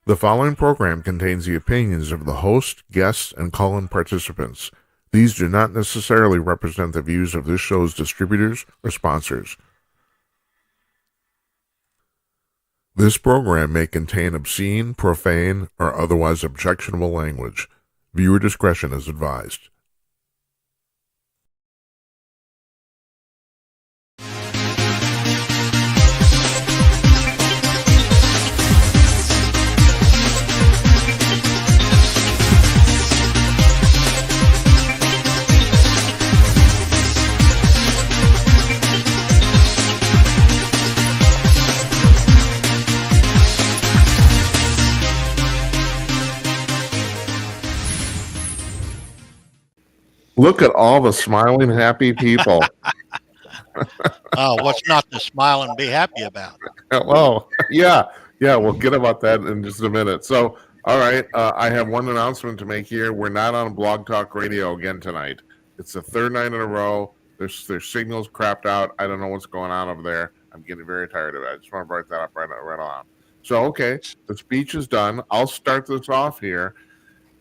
The following program contains the opinions of the host, guests, and call-in participants. These do not necessarily represent the views of this show's distributors or sponsors. This program may contain obscene, profane, or otherwise objectionable language. Viewer discretion is advised. Look at all the smiling, happy people. Oh, what's not to smile and be happy about? Hello. Yeah, we'll get about that in just a minute. So, all right, I have one announcement to make here. We're not on Blog Talk Radio again tonight. It's the third night in a row. Their signal's crapped out. I don't know what's going on over there. I'm getting very tired of it. I just want to break that up right on. So, okay, the speech is done. I'll start this off here.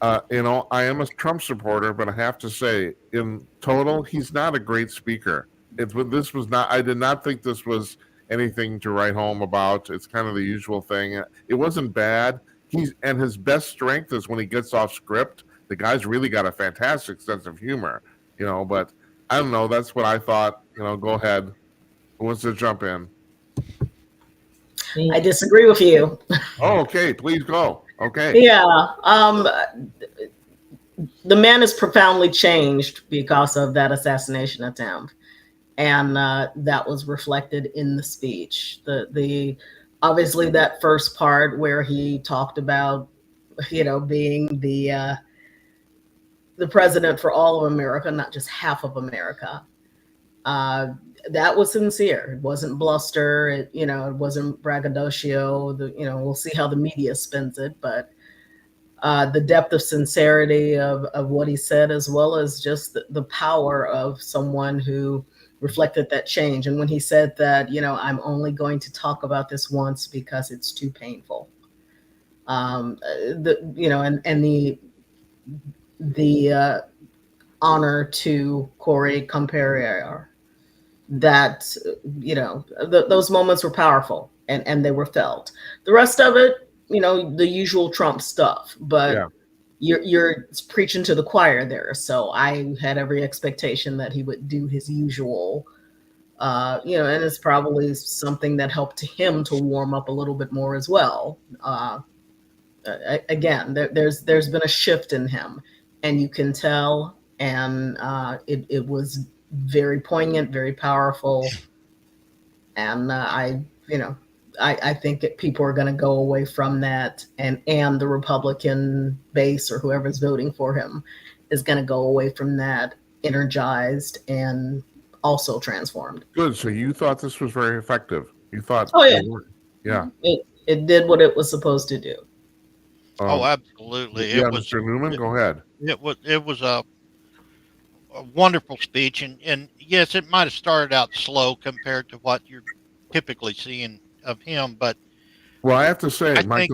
I am a Trump supporter, but I have to say, in total, he's not a great speaker. I did not think this was anything to write home about. It's kind of the usual thing. It wasn't bad. His best strength is when he gets off script. The guy's really got a fantastic sense of humor, but I don't know. That's what I thought. Go ahead. Who wants to jump in? I disagree with you. Oh, okay. Please go. Okay. Yeah. The man is profoundly changed because of that assassination attempt. And that was reflected in the speech. The obviously that first part where he talked about, being the president for all of America, not just half of America. That was sincere. It wasn't bluster. It wasn't braggadocio. We'll see how the media spins it, but the depth of sincerity of what he said, as well as just the power of someone who reflected that change. And when he said that, I'm only going to talk about this once because it's too painful. And the honor to Corey Comperer, that those moments were powerful and they were felt. The rest of it, the usual Trump stuff, but you're preaching to the choir there. So I had every expectation that he would do his usual, and it's probably something that helped him to warm up a little bit more as well. Again, there's been a shift in him, and you can tell, and it was very poignant, very powerful. And I think that people are going to go away from that, and the Republican base or whoever's voting for him is going to go away from that energized and also transformed. Good. So you thought this was very effective. You thought, oh yeah, yeah, it did what it was supposed to do. Oh, absolutely. Yeah, Mr. Newman, go ahead. It was a wonderful speech, and yes, it might have started out slow compared to what you're typically seeing of him, but well, I have to say, my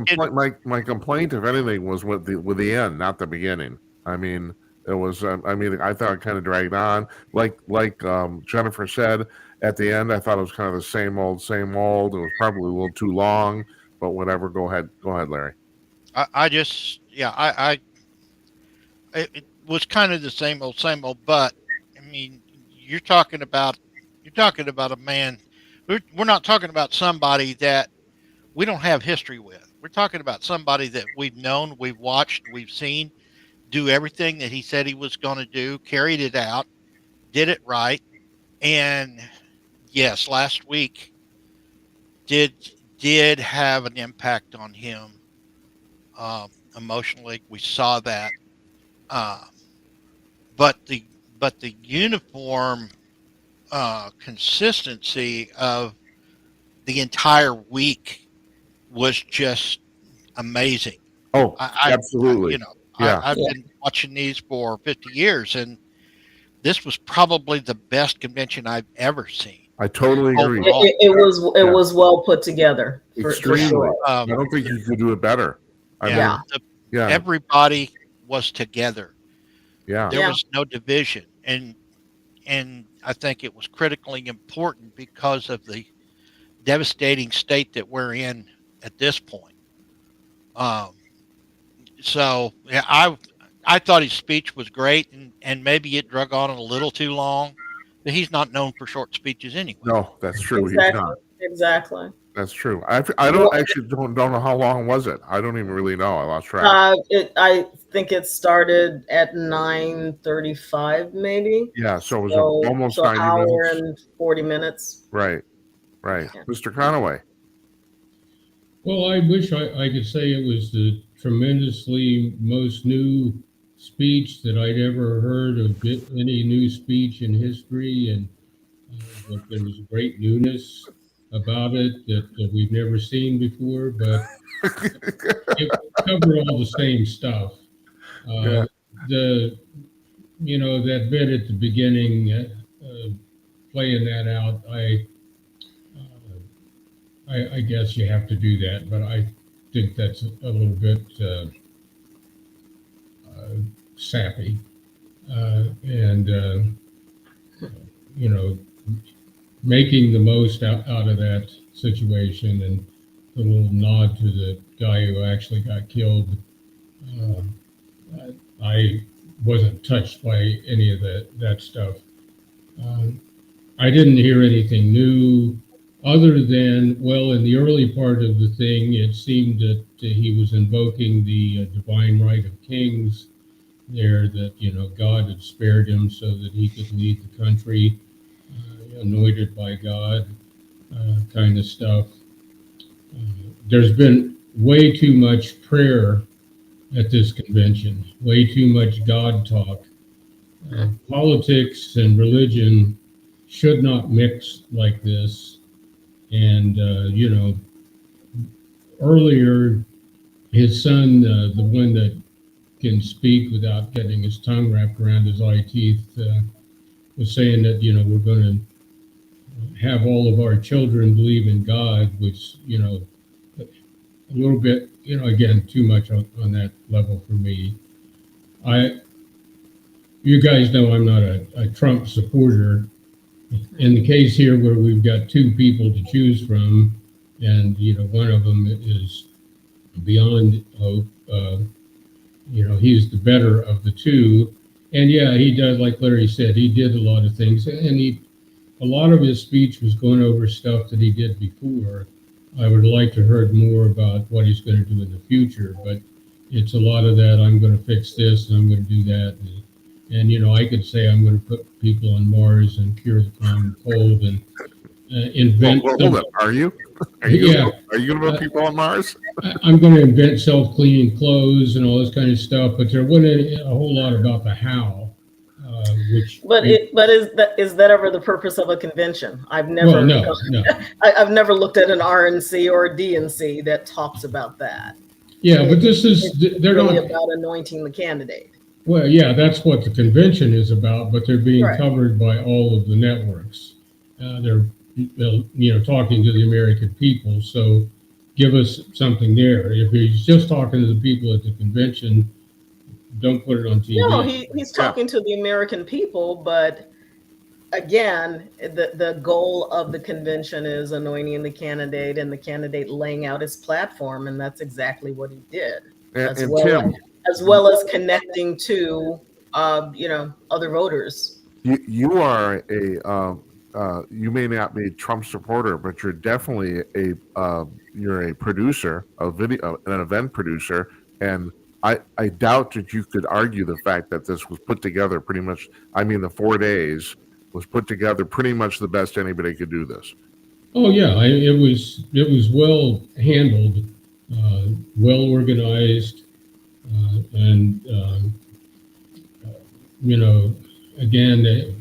complaint, if anything, was with the end, not the beginning. I mean, it was. I thought it kind of dragged on, like Jennifer said at the end. I thought it was kind of the same old. It was probably a little too long, but whatever. Go ahead, Larry. It was kind of the same old, but I mean, you're talking about a man. We're not talking about somebody that we don't have history with. We're talking about somebody that we've known, we've watched, we've seen do everything that he said he was going to do, carried it out, did it right. And yes, last week did have an impact on him emotionally. We saw that. But the uniform consistency of the entire week was just amazing. Oh, absolutely. I've been watching these for 50 years, and this was probably the best convention I've ever seen. I totally agree. It was well put together. Extremely. I don't think you could do it better. I Yeah. mean, The- yeah, Everybody was together. yeah, There Yeah. was no division, and I think it was critically important because of the devastating state that we're in at this point. Um, so yeah, I thought his speech was great, and maybe it drug on a little too long, but he's not known for short speeches anyway. no, that's true. He's Exactly. not. Exactly. That's true. I don't actually don't know how long was it. I don't even really know. I lost track. I think it started at 9:35, maybe. Yeah, so it was So, almost so 90 hour minutes. and 40 minutes. Right, right. Yeah. Mr. Conaway. Well, I wish I could say it was the tremendously most new speech that I'd ever heard of any new speech in history, and that there was great newness about it that we've never seen before, but it covered all the same stuff. Yeah. The that bit at the beginning, playing that out, I guess you have to do that, but I think that's a little bit sappy, and making the most out of that situation, and the little nod to the guy who actually got killed. I wasn't touched by any of that stuff. I didn't hear anything new, other than, well, in the early part of the thing, it seemed that he was invoking the divine right of kings there, that, God had spared him so that he could lead the country, anointed by God, kind of stuff. There's been way too much prayer at this convention, way too much God talk. Politics and religion should not mix like this. And, earlier, his son, the one that can speak without getting his tongue wrapped around his eye teeth, was saying that, we're going to have all of our children believe in God, which, a little bit, again, too much on that level for me. You guys know I'm not a Trump supporter. In the case here where we've got two people to choose from, and one of them is beyond hope, he's the better of the two. And yeah, he does, like Larry said, he did a lot of things, and a lot of his speech was going over stuff that he did before. I would like to heard more about what he's going to do in the future, but it's a lot of that. I'm going to fix this and I'm going to do that. And I could say I'm going to put people on Mars and cure the common cold and invent. Well, hold on. Are you? Are you going to put people on Mars? I'm going to invent self-cleaning clothes and all this kind of stuff, but there wasn't a whole lot about the how. But is that ever the purpose of a convention? I've never. No. I've never looked at an RNC or a DNC that talks about that. Yeah, but this is they're really not about anointing the candidate. Well, yeah, that's what the convention is about, but they're being Right. covered by all of the networks. They're talking to the American people. So give us something there. If he's just talking to the people at the convention, don't put it on TV. No, he's talking to the American people, but again, the goal of the convention is anointing the candidate and the candidate laying out his platform, and that's exactly what he did. And well Tim, as well as connecting to other voters. you are you may not be a Trump supporter, but you're definitely you're a producer, an event producer, and I doubt that you could argue the fact that this was put together pretty much. I mean, the 4 days was put together pretty much the best anybody could do this. Oh yeah, it was well handled, well organized, and again,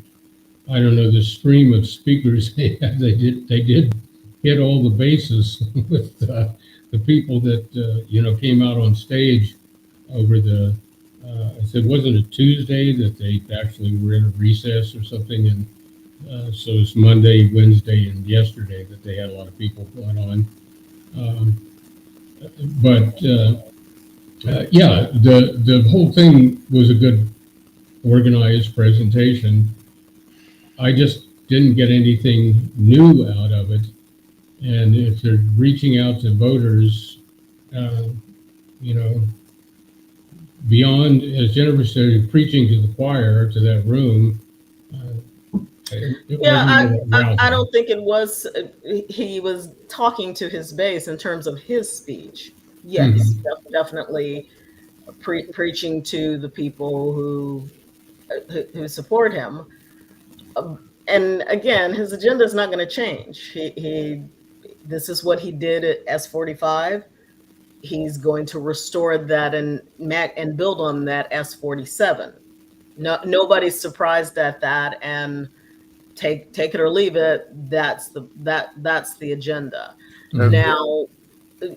I don't know, the stream of speakers they had. They did hit all the bases with the people that came out on stage over the. I said, wasn't it Tuesday that they actually were in a recess or something, and so it's Monday, Wednesday, and yesterday that they had a lot of people going on. But Yeah, the whole thing was a good organized presentation. I just didn't get anything new out of it. And if they're reaching out to voters, uh, you know, beyond, as Jennifer said, preaching to the choir, to that room, it Yeah, wasn't I arousing. don't think it was. He was talking to his base in terms of his speech. Yes, definitely preaching to the people who support him. And again, his agenda is not going to change. He this is what he did at S45. He's going to restore that and build on that S47. No, nobody's surprised at that, and take it or leave it. That's the agenda. Mhm. Now,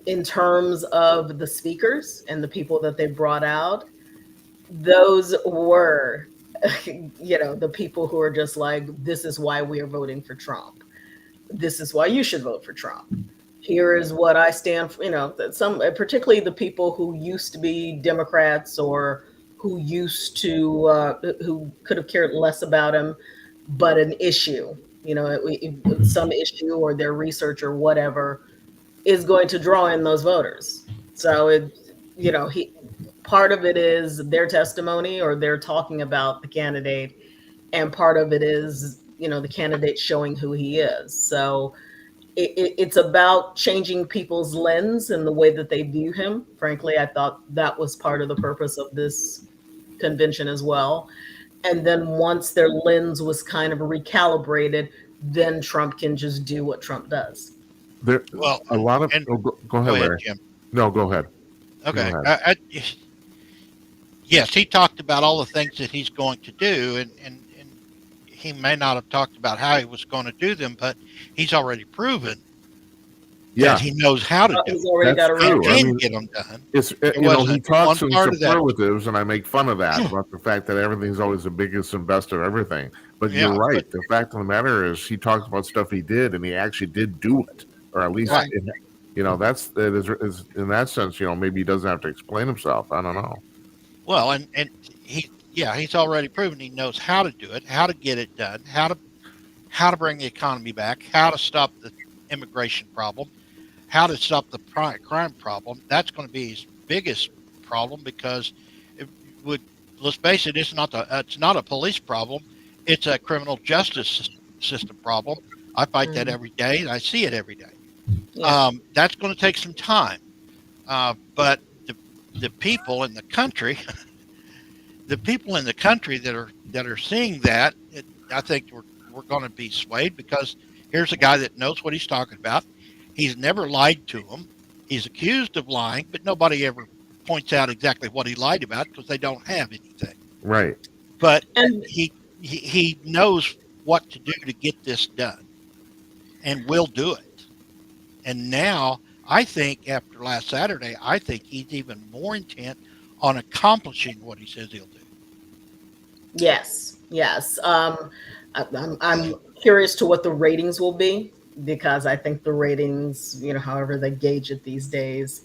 in terms of the speakers and the people that they brought out, those were, the people who are just like, this is why we are voting for Trump. This is why you should vote for Trump. Here is what I stand for. Particularly the people who used to be Democrats or who used to, who could have cared less about him, but an issue, some issue or their research or whatever is going to draw in those voters. So part of it is their testimony or they're talking about the candidate, and part of it is, the candidate showing who he is. So it's about changing people's lens and the way that they view him. Frankly, I thought that was part of the purpose of this convention as well. And then once their lens was kind of recalibrated, then Trump can just do what Trump does. There, Well, a lot of. and- Go ahead, Larry. Jim. No, go ahead. Okay. Go ahead. Yes, he talked about all the things that he's going to do, and he may not have talked about how he was going to do them, but he's already proven Yeah, that he knows how to do He's it. already That's got a true. record. I He mean, can get them done. it's There he wasn't talks one in part of that. superlatives, and I make fun of that about the fact that everything's always the biggest and best of everything. But Yeah, you're right. but- The fact of the matter is, he talks about stuff he did, and he actually did do it, or at least, Right. that's that is in that sense. Maybe he doesn't have to explain himself. I don't know. Well, and he's already proven he knows how to do it, how to get it done, how to bring the economy back, how to stop the immigration problem, how to stop the crime problem. That's going to be his biggest problem, because let's face it, it's not a police problem, it's a criminal justice system problem. I fight that every day, and I see it every day. Yeah. That's going to take some time, but the people in the country, that are seeing that, I think we're going to be swayed, because here's a guy that knows what he's talking about. He's never lied to them. He's accused of lying, but nobody ever points out exactly what he lied about, because they don't have anything. Right. But And he knows what to do to get this done, and will do it. And now, I think after last Saturday, I think he's even more intent on accomplishing what he says he'll do. yes. I'm curious to what the ratings will be, because I think the ratings, however they gauge it these days,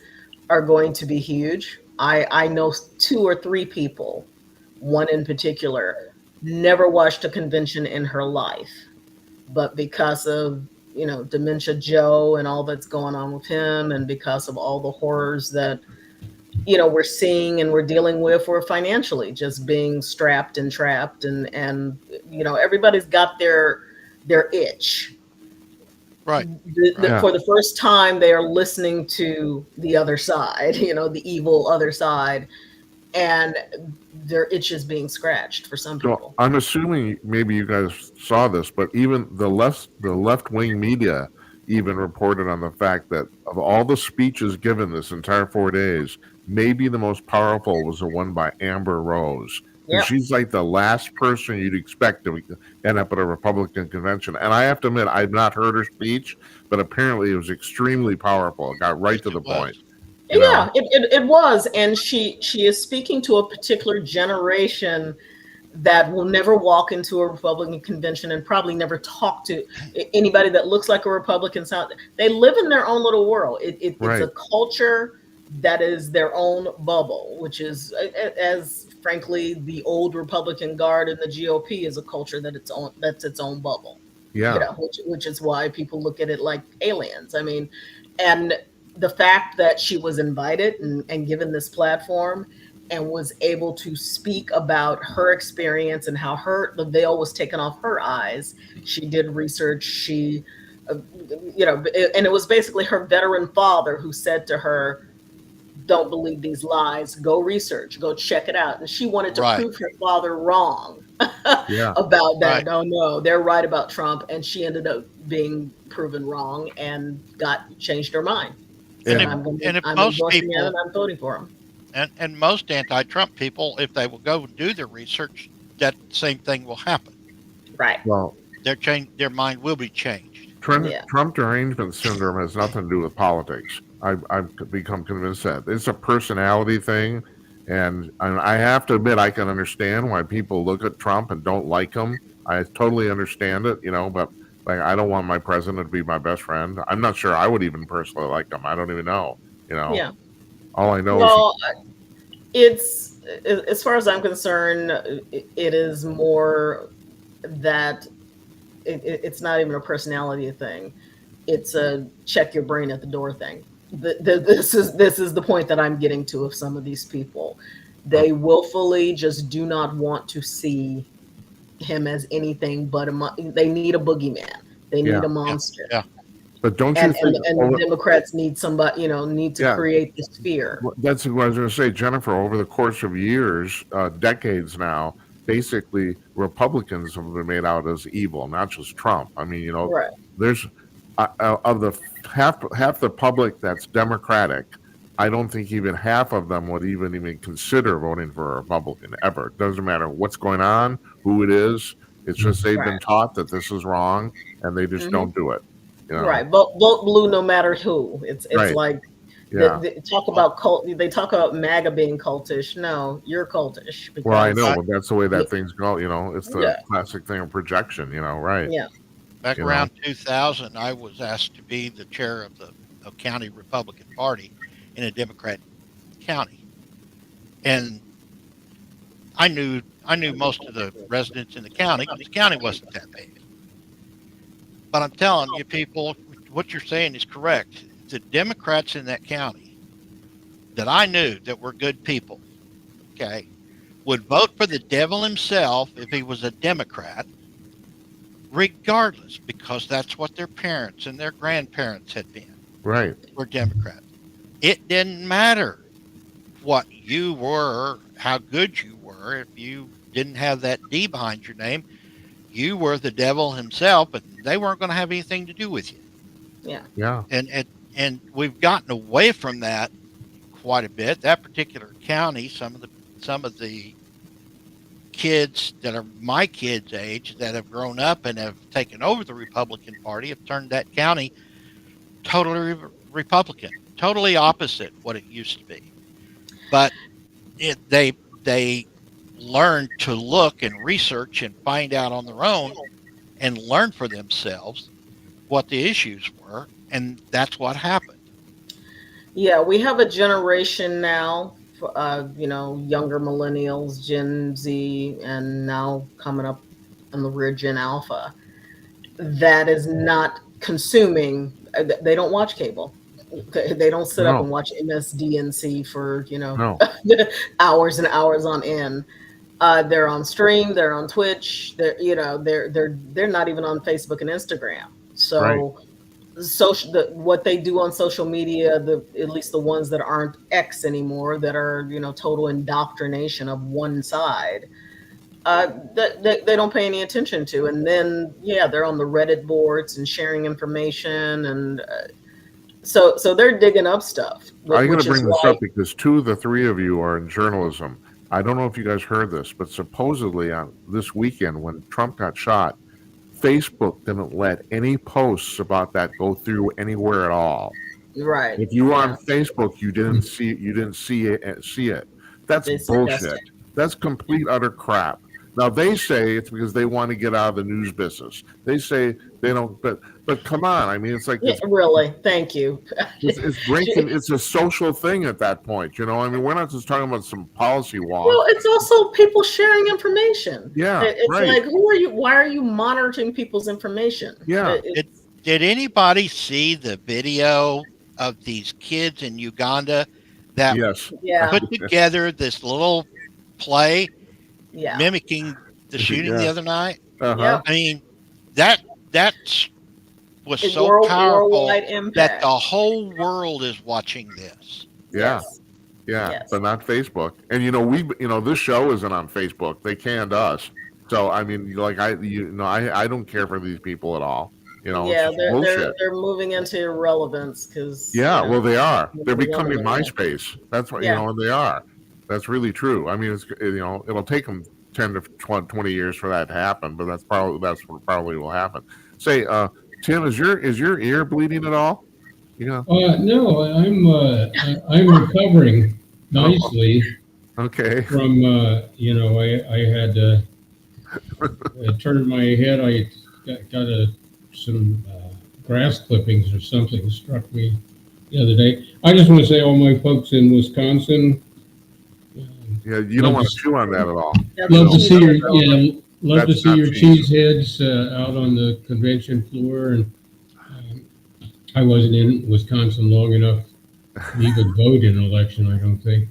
are going to be huge. I know 2 or 3 people, one in particular, never watched a convention in her life, but because of Dementia Joe and all that's going on with him, and because of all the horrors that we're seeing and we're dealing with, or financially just being strapped and trapped, and everybody's got their itch. Right. Yeah. For the first time, they are listening to the other side, the evil other side, and their itch is being scratched for some So people. I'm assuming maybe you guys saw this, but even the left wing media even reported on the fact that of all the speeches given this entire 4 days, maybe the most powerful was the one by Amber Rose. And Yep. she's like the last person you'd expect to end up at a Republican convention. And I have to admit, I've not heard her speech, but apparently it was extremely powerful. It got right to the It was. point. you Yeah, know? it was, and she is speaking to a particular generation that will never walk into a Republican convention and probably never talk to anybody that looks like a Republican. They live in their own little world. It's Right. a culture that is their own bubble, which is, as frankly, the old Republican Guard and the GOP is a culture that's its own bubble. Yeah. Which is why people look at it like aliens. I mean, and the fact that she was invited and given this platform and was able to speak about her experience and how the veil was taken off her eyes. She did research. She, and it was basically her veteran father who said to her, "Don't believe these lies. Go research. Go check it out." And she wanted to prove her father wrong. Yeah. About that. Right. No, they're right about Trump, and she ended up being proven wrong and changed her mind. And So if I'm most endorsing people- him and I'm voting for him. And most anti-Trump people, if they will go and do their research, that same thing will happen. Right. Well, Their mind will be changed. Yeah. Trump derangement syndrome has nothing to do with politics. I've become convinced that it's a personality thing. And I have to admit, I can understand why people look at Trump and don't like him. I totally understand it, but like, I don't want my president to be my best friend. I'm not sure I would even personally like him. I don't even know, Yeah. All I know Well, it's, as far as I'm concerned, it is more that it's not even a personality thing. It's a check your brain at the door thing. This is the point that I'm getting to of some of these people. They willfully just do not want to see him as anything but they need a boogeyman. They need a monster. Yeah. But don't you And think? the Democrats need somebody, need to create this fear. That's what I was going to say, Jennifer. Over the course of years, decades now, basically Republicans have been made out as evil, not just Trump. I mean, Right. there's of the half the public that's Democratic. I don't think even half of them would even consider voting for a Republican ever. It doesn't matter what's going on, who it is. It's just they've been taught that this is wrong, and they just don't do it. Right. Vote blue no matter who. It's like they talk about cult. They talk about MAGA being cultish. No, you're cultish. Because, well, I know, but that's the way that things go. It's the classic thing of projection. Right? Yeah. Back around 2000, I was asked to be the chair of the county Republican Party in a Democrat county, and I knew most of the residents in the county because the county wasn't that big. But I'm telling you, people, what you're saying is correct. The Democrats in that county that I knew that were good people, would vote for the devil himself if he was a Democrat, regardless, because that's what their parents and their grandparents had been. Right. Were Democrats. It didn't matter what you were, how good you were. If you didn't have that D behind your name, you were the devil himself, but they weren't going to have anything to do with you. Yeah. Yeah. And we've gotten away from that quite a bit. That particular county, some of the kids that are my kids' age that have grown up and have taken over the Republican Party have turned that county totally Republican, totally opposite what it used to be. But they learned to look and research and find out on their own and learn for themselves what the issues were, and that's what happened. Yeah, we have a generation now, younger millennials, Gen Z, and now coming up on the rear Gen Alpha, that is not consuming. They don't watch cable. They don't sit up and watch MSDNC for hours and hours on end. They're on stream. They're on Twitch. They're not even on Facebook and Instagram. So, what they do on social media, at least the ones that aren't X anymore, that are total indoctrination of one side, that they don't pay any attention to. And then they're on the Reddit boards and sharing information, and so they're digging up stuff. I'm going to bring this up because 2 of the 3 of you are in journalism. I don't know if you guys heard this, but supposedly on this weekend when Trump got shot, Facebook didn't let any posts about that go through anywhere at all. Right. If you were on Facebook, you didn't see it. That's bullshit. That's complete utter crap. Now they say it's because they want to get out of the news business. They say they don't, but But come on, I mean, it's like Yeah, really, thank you. it's breaking. It's a social thing at that point. I mean, we're not just talking about some policy Well, walk. it's also people sharing information. Yeah, It's right. like, who are you? Why are you monitoring people's information? Yeah. Did anybody see the video of these kids in Uganda that Yes. Yeah, put together this little play yeah. mimicking the shooting the Yeah. other night? Uh-huh. Yep. I mean, that was It's so powerful worldwide that impact. the whole world is watching this. Yeah. Yes. Yeah. Yes. But not Facebook. And this show isn't on Facebook. They canned us. So I mean, like I don't care for these people at all. It's Yeah, just bullshit. they're moving into irrelevance because Yeah, well, they are. They're Maybe becoming one of them. MySpace. That's what Yeah. and they are. That's really true. I mean, it's it'll take them 10 to 20 years for that to happen, but that's what probably will happen. Say, Tim, is your ear bleeding at all? Yeah. No, I'm recovering nicely Okay. from I had I turned my head. I got some grass clippings or something struck me the other day. I just want to say, all my folks in Wisconsin, Yeah, you don't want to chew on that at all. love to see your love to That's see not your cheese. cheese heads out on the convention floor. And I wasn't in Wisconsin long enough to even vote in an election. I don't think.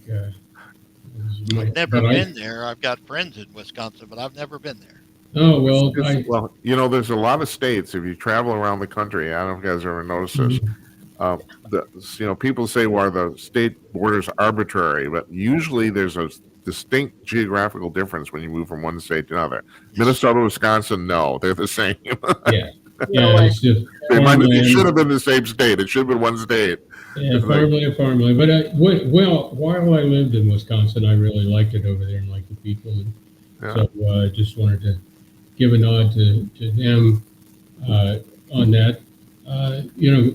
I've never but been there. I've got friends in Wisconsin, but I've never been there. Oh well, Well, there's a lot of states. If you travel around the country, I don't know if you guys ever noticed this. People say, "Well, the state borders arbitrary," but usually there's a distinct geographical difference when you move from one state to another. Minnesota, Wisconsin, no, they're the same. yeah, No way. it's just It farmland. should have been the same state. It should have been one state. Yeah, farmland. But while I lived in Wisconsin, I really liked it over there and liked the people. And Yeah. so I just wanted to give a nod to them on that.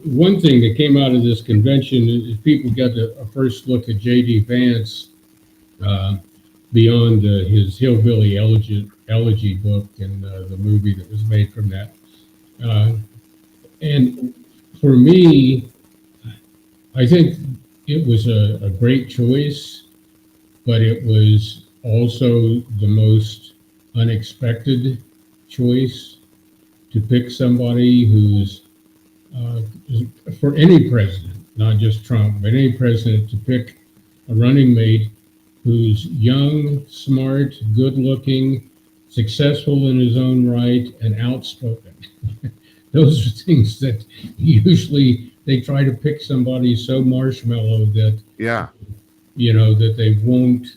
One thing that came out of this convention is people got a first look at J.D. Vance beyond his Hillbilly Elegy book and the movie that was made from that. And for me, I think it was a great choice, but it was also the most unexpected choice to pick somebody who's for any president, not just Trump, but any president, to pick a running mate who's young, smart, good-looking, successful in his own right, and outspoken. Those are things that usually they try to pick somebody so marshmallow that Yeah. that they won't.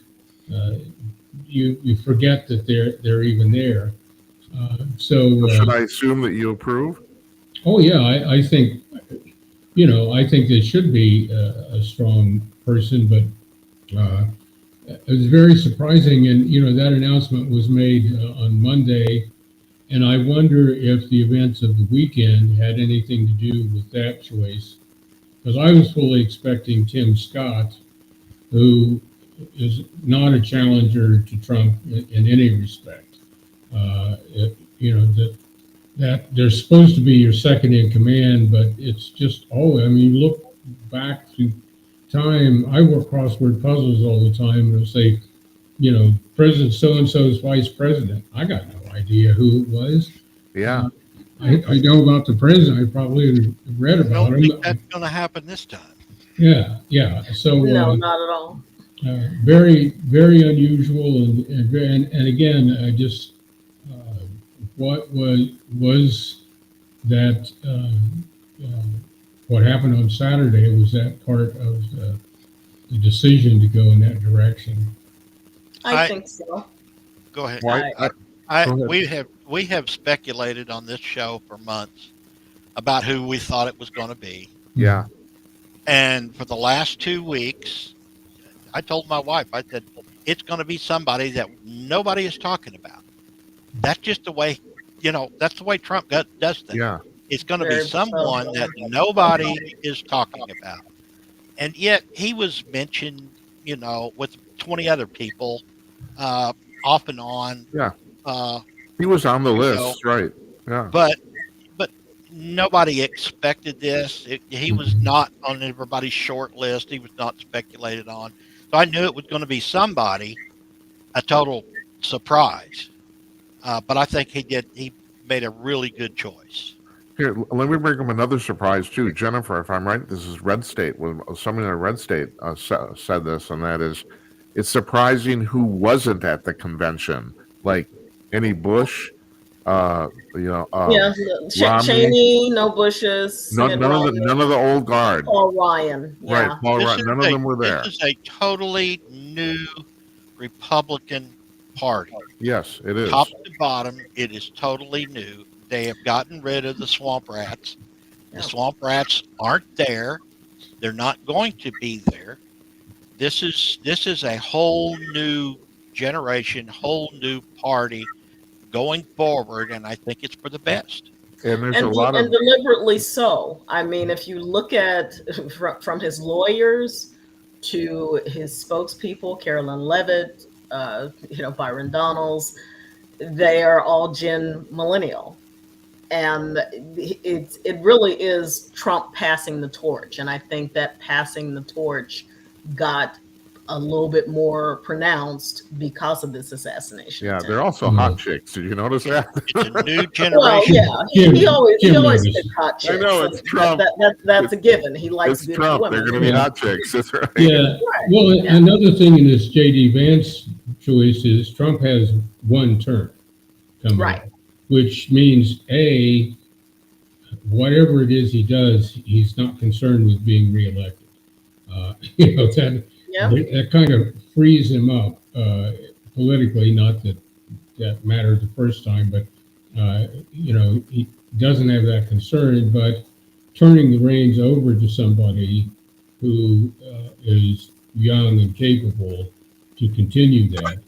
You forget that they're even there. Should I assume that you approve? Oh yeah, I think I think there should be a strong person, but it was very surprising, and that announcement was made on Monday, and I wonder if the events of the weekend had anything to do with that choice, because I was fully expecting Tim Scott, who is not a challenger to Trump in any respect. That they're supposed to be your second in command, but it's just look back through time. I work crossword puzzles all the time, and it'll say, President so-and-so's vice president. I got no idea who it was. Yeah. I know about the president. I probably read I about don't him. think that's going to happen this time. Yeah. So No, not at all. very, very unusual, and again, just what was that? What happened on Saturday, was that part of the decision to go in that direction? I think so. Go ahead. Why? I- Go ahead. We have speculated on this show for months about who we thought it was going to be. Yeah. And for the last 2 weeks, I told my wife, I said, it's going to be somebody that nobody is talking about. That's just the way, that's the way Trump does things. Yeah. It's going to be Very someone so. that nobody is talking about. And yet he was mentioned, with 20 other people off and on. Yeah. He was on the list, right? Yeah. But nobody expected this. He was not on everybody's short list. He was not speculated on. So I knew it was going to be somebody, a total surprise. But I think he made a really good choice. Here, let me bring him another surprise too, Jennifer. If I'm right, this is Red State. When someone in Red State said this, and that is, it's surprising who wasn't at the convention, like any Bush, Yeah, Romney. Cheney, no Bushes, Mitt none Romney, of the old guard. Paul Ryan. Yeah. Right, Paul Ryan. None of them were there. This is a totally new Republican Party. Yes, it is. Top to bottom, it is totally new. They have gotten rid of the swamp rats. Yeah. The swamp rats aren't there. They're not going to be there. This is a whole new generation, whole new party going forward, and I think it's for the best. And there's And, a lot of deliberately so. I mean, if you look at from his lawyers to his spokespeople, Carolyn Levitt, Byron Donalds, they are all Gen Millennial, and it really is Trump passing the torch. And I think that passing the torch got a little bit more pronounced because of this assassination. yeah. attempt. They're also hot chicks. Did you notice that? It's a new Well, generation. yeah, he always noticed. picks hot chicks. I know, it's So Trump. That's a given. He likes It's good Trump. women. They're going to be hot chicks. That's right. Yeah. Right. Well, Yeah. another thing in this J.D. Vance choice is Trump has one term coming, Right. up, which means whatever it is he does, he's not concerned with being reelected. Yeah. That kind of frees him up politically. Not that mattered the first time, but he doesn't have that concern. But turning the reins over to somebody who is young and capable to continue that,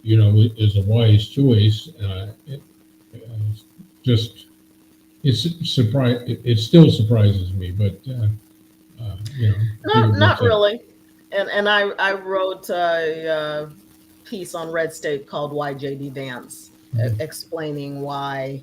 is a wise choice. It still surprises me, but Not really. And I wrote a piece on Red State called "Why J.D. Vance," explaining why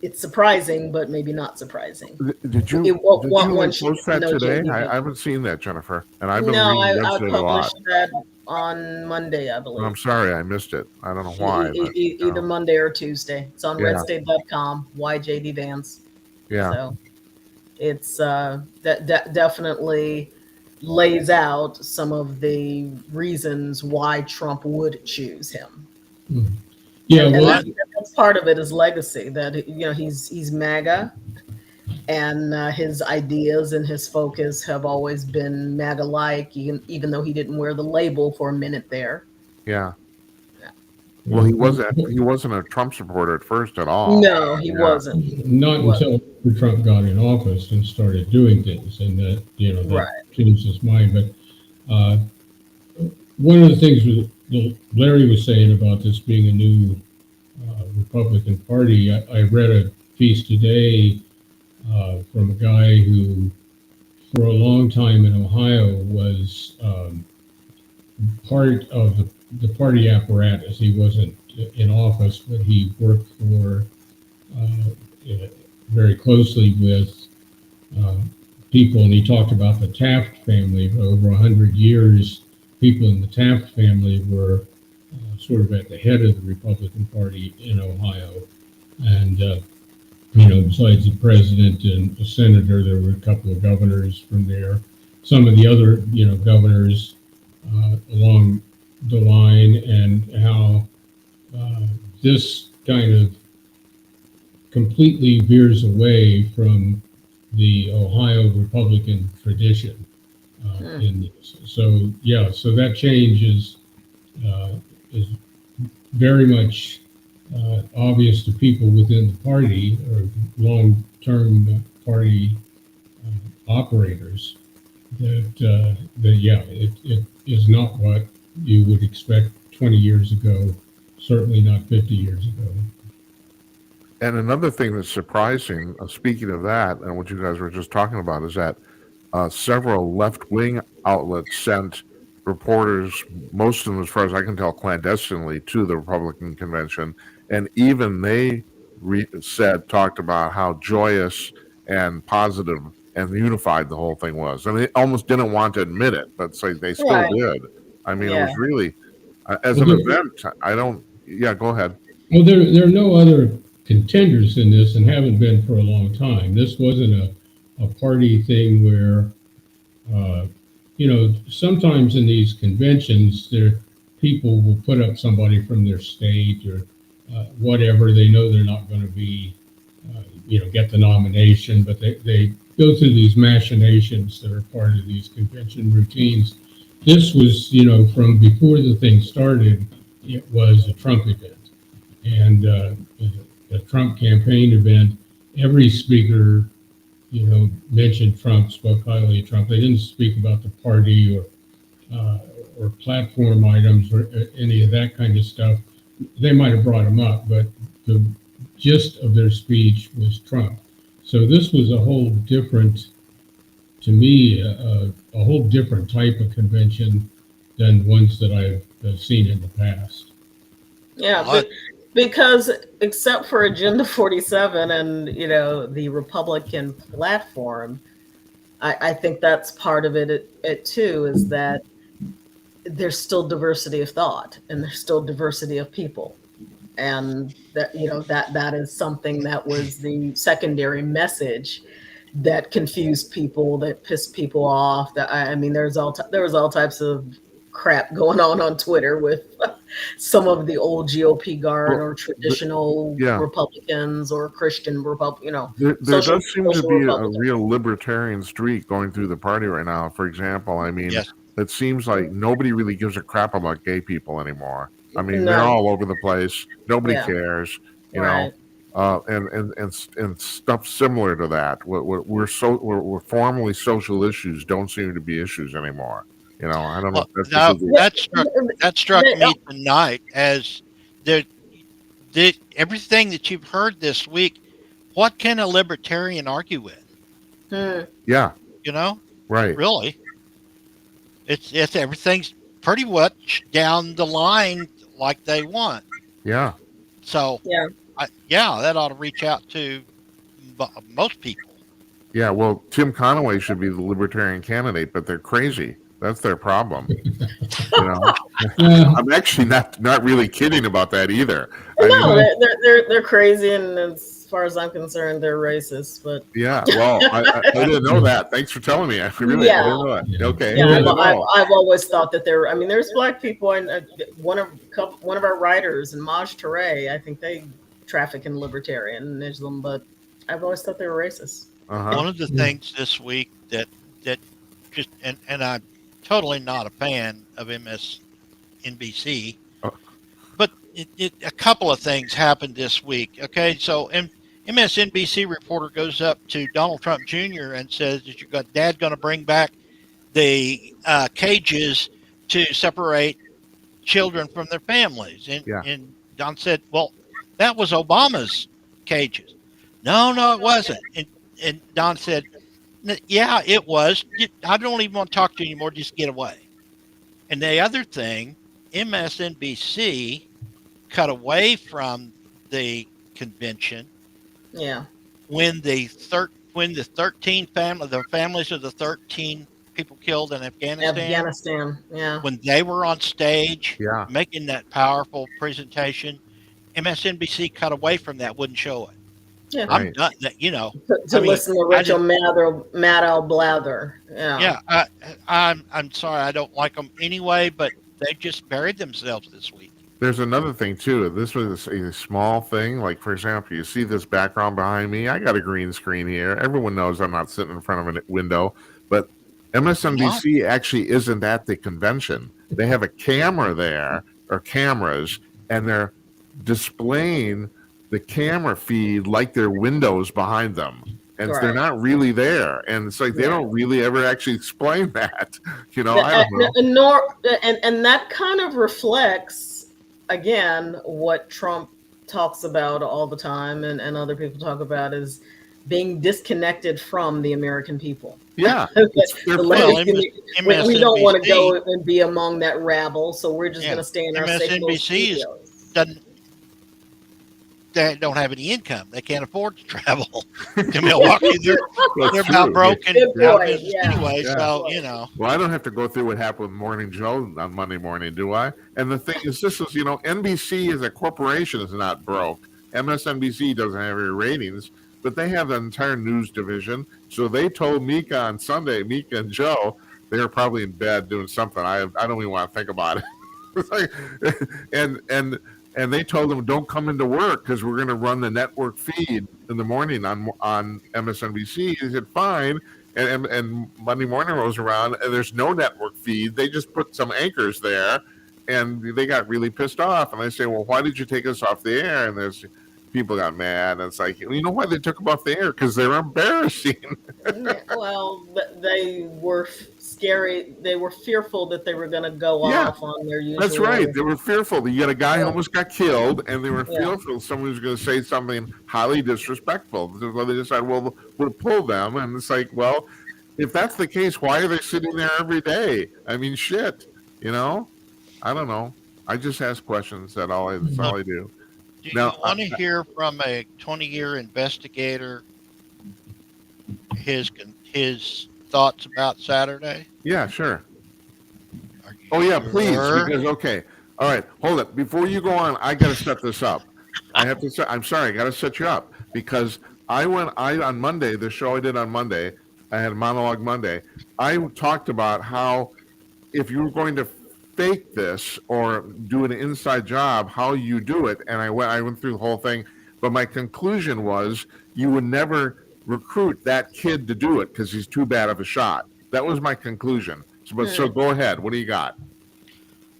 it's surprising, but maybe not surprising. Did you, It won't- did one- you one post should that know today? JD. I haven't seen that, Jennifer. And I've been No, reading I Red State a lot. published that on Monday, I And believe. I'm sorry I missed it. I don't know why. But, Either Monday or Tuesday. It's on Yeah. redstate.com. Why J.D. Vance. yeah. So it's that definitely lays out some of the reasons why Trump would choose him. Yeah, And well, that's part of it is legacy. That he's MAGA, and his ideas and his focus have always been MAGA-like, even though he didn't wear the label for a minute there. Yeah. Well, he wasn't a Trump supporter at first at all. No, he Yeah. wasn't. not until Trump got in office and started doing things, and that Right. changed his mind. But one of the things that Larry was saying about this being a new Republican Party, I read a piece today from a guy who, for a long time in Ohio, was part of the party apparatus. He wasn't in office, but he worked for very closely with people, and he talked about the Taft family. For over 100 years, people in the Taft family were sort of at the head of the Republican Party in Ohio. And, besides the president and the senator, there were a couple of governors from there. Some of the other, governors along the line, and how this kind of completely veers away from the Ohio Republican tradition in this. So so that change is very much obvious to people within the party or long-term party operators that it is not what you would expect 20 years ago, certainly not 50 years ago. And another thing that's surprising, speaking of that, and what you guys were just talking about, is that several left-wing outlets sent reporters, most of them, as far as I can tell, clandestinely to the Republican convention, and even they talked about how joyous and positive and unified the whole thing was. And they almost didn't want to admit it, but they still Right. did. I mean, it Yeah. was really, as Well, an event, yeah, go ahead. Well, there are no other contenders in this and haven't been for a long time. This wasn't a party thing where, sometimes in these conventions, people will put up somebody from their state or whatever. They know they're not going to be, get the nomination, but they go through these machinations that are part of these convention routines. This was, from before the thing started, it was a Trump event. And the Trump campaign event, every speaker, mentioned Trump, spoke highly of Trump. They didn't speak about the party or platform items or any of that kind of stuff. They might have brought him up, but the gist of their speech was Trump. So this was a whole different, to me, a whole different type of convention than ones that I've seen in the past. Yeah, because except for Agenda 47 and, the Republican platform, I think that's part of it too, is that there's still diversity of thought and there's still diversity of people. And that, that is something that was the secondary message that confused people, that pissed people off. That there was all types of crap going on Twitter with some of the old GOP guard or traditional Republicans or Christian Republican, There does seem to be a real libertarian streak going through the party right now. For example, Yes. it seems like nobody really gives a crap about gay people anymore. I mean, No. they're all over the place. Nobody Yeah. cares, Right. and stuff similar to that. We're formally social issues don't seem to be issues anymore. I don't know. Well, If that's that struck me tonight as everything that you've heard this week. What can a libertarian argue with? yeah, right. Really, it's everything's pretty much down the line like they want. Yeah. So that ought to reach out to most people. Yeah. Well, Tim Conaway should be the libertarian candidate, but they're crazy. That's their problem. I'm actually not really kidding about that either. They're crazy, and as far as I'm concerned, they're racist. But yeah, well, I didn't know that. Thanks for telling me. I didn't know that. Okay. Yeah, I've always thought that there's black people, and one of our writers, and Maj Touré, I think they traffic in libertarianism, but I've always thought they were racist. Uh-huh. One of the things this week that just and I'm totally not a fan of MSNBC, but a couple of things happened this week. Okay, so MSNBC reporter goes up to Donald Trump Jr. and says, "Is your dad going to bring back the cages to separate children from their families?" And Don said, "Well, that was Obama's cages." No, it wasn't. And Don said, "Yeah, it was. I don't even want to talk to you anymore. Just get away." And the other thing, MSNBC cut away from the convention. Yeah. When the 13 the families of the 13 people killed in Afghanistan. Yeah. When they were on stage making that powerful presentation, MSNBC cut away from that, wouldn't show it. Yeah. I'm done. To listen to Rachel Maddow blather. Yeah. Yeah. I'm sorry. I don't like them anyway, but they just buried themselves this week. There's another thing too. This was a small thing. Like, for example, you see this background behind me. I got a green screen here. Everyone knows I'm not sitting in front of a window, but MSNBC actually isn't at the convention. They have a camera there, or cameras, and they're displaying the camera feed like their windows behind them, and they're not really there. And it's like they don't really ever actually explain that. I don't know. And that kind of reflects, again, what Trump talks about all the time, and other people talk about, is being disconnected from the American people. Yeah. We don't want to go and be among that rabble, so we're just going to stay in our safe little studios. they don't have any income. They can't afford to travel to Milwaukee. That's They're true. about broken Good point, business yeah. anyway. Yeah. So, you know. Well, I don't have to go through what happened with Morning Joe on Monday morning, do I? And the thing is, this is, NBC as a corporation is not broke. MSNBC doesn't have any ratings, but they have an entire news division. So they told Mika on Sunday, Mika and Joe, they were probably in bed doing something. I don't even want to think about it. It's like, and they told them, don't come into work because we're going to run the network feed in the morning on MSNBC. He said, fine. And Monday morning rolls around and there's no network feed. They just put some anchors there and they got really pissed off. And I say, well, why did you take us off the air? And there's people got mad. And it's like, you know why they took them off the air? Because they're embarrassing. Well, they were scary. They were fearful that they were going to go off on their usual. That's right. They were fearful. You got a guy who almost got killed, and they were Yeah. fearful someone was going to say something highly disrespectful. So they decided, well, we'll pull them. And it's like, well, if that's the case, why are they sitting there every day? I mean, shit. I don't know. I just ask questions. That's all I do. Do Now, you want to hear from a 20-year investigator his thoughts about Saturday? Yeah, sure. Are you Oh, yeah, please. sure? Because, okay. All right. Hold it. Before you go on, I got to set this up. I'm sorry. I got to set you up because on Monday, the show I did on Monday, I had a monologue Monday. I talked about how if you were going to fake this or do an inside job, how you do it. And I went through the whole thing. But my conclusion was you would never recruit that kid to do it because he's too bad of a shot. That was my conclusion. So go ahead. What do you got?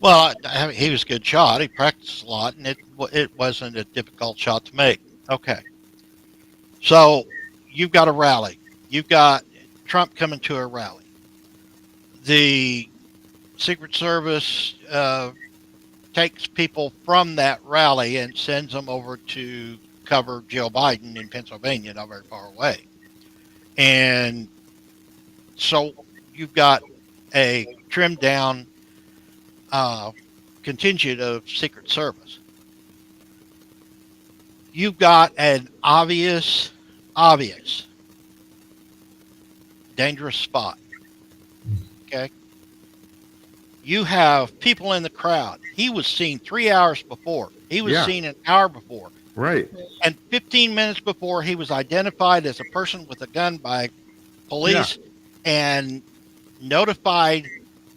Well, he was a good shot. He practiced a lot, and it wasn't a difficult shot to make. Okay. So you've got a rally. You've got Trump coming to a rally. The Secret Service takes people from that rally and sends them over to cover Joe Biden in Pennsylvania, not very far away. And so you've got a trimmed down contingent of Secret Service. You've got an obvious dangerous spot. Okay. You have people in the crowd. He was seen 3 hours before. He was seen an hour before. Right. And 15 minutes before, he was identified as a person with a gun by police and notified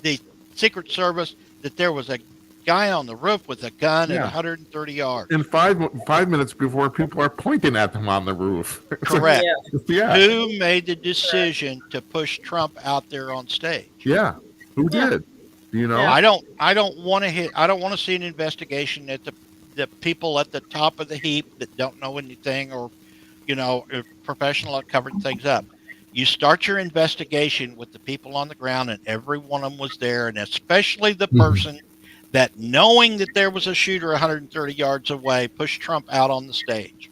the Secret Service that there was a guy on the roof with a gun at 130 yards. And 5 minutes before, people are pointing at them on the roof. Correct. Yeah. Who made the decision to push Trump out there on stage? Yeah. Who did? Do you know? I don't want to see an investigation at the people at the top of the heap that don't know anything or, are professional at covering things up. You start your investigation with the people on the ground, and every one of them was there, and especially the person that, knowing that there was a shooter 130 yards away, pushed Trump out on the stage.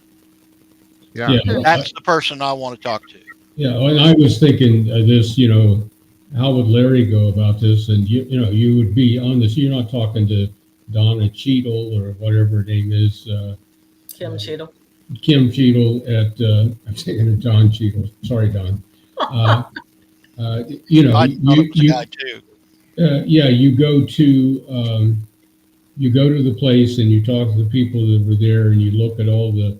Yeah. That's the person I want to talk to. Yeah, and I was thinking this, how would Larry go about this? And you would be on this. You're not talking to Donna Cheadle or whatever her name is. Kim Cheadle. Kim Cheadle at I'm thinking of Don Cheadle. Sorry, Don. I know the guy too. You go to the place and you talk to the people that were there and you look at all the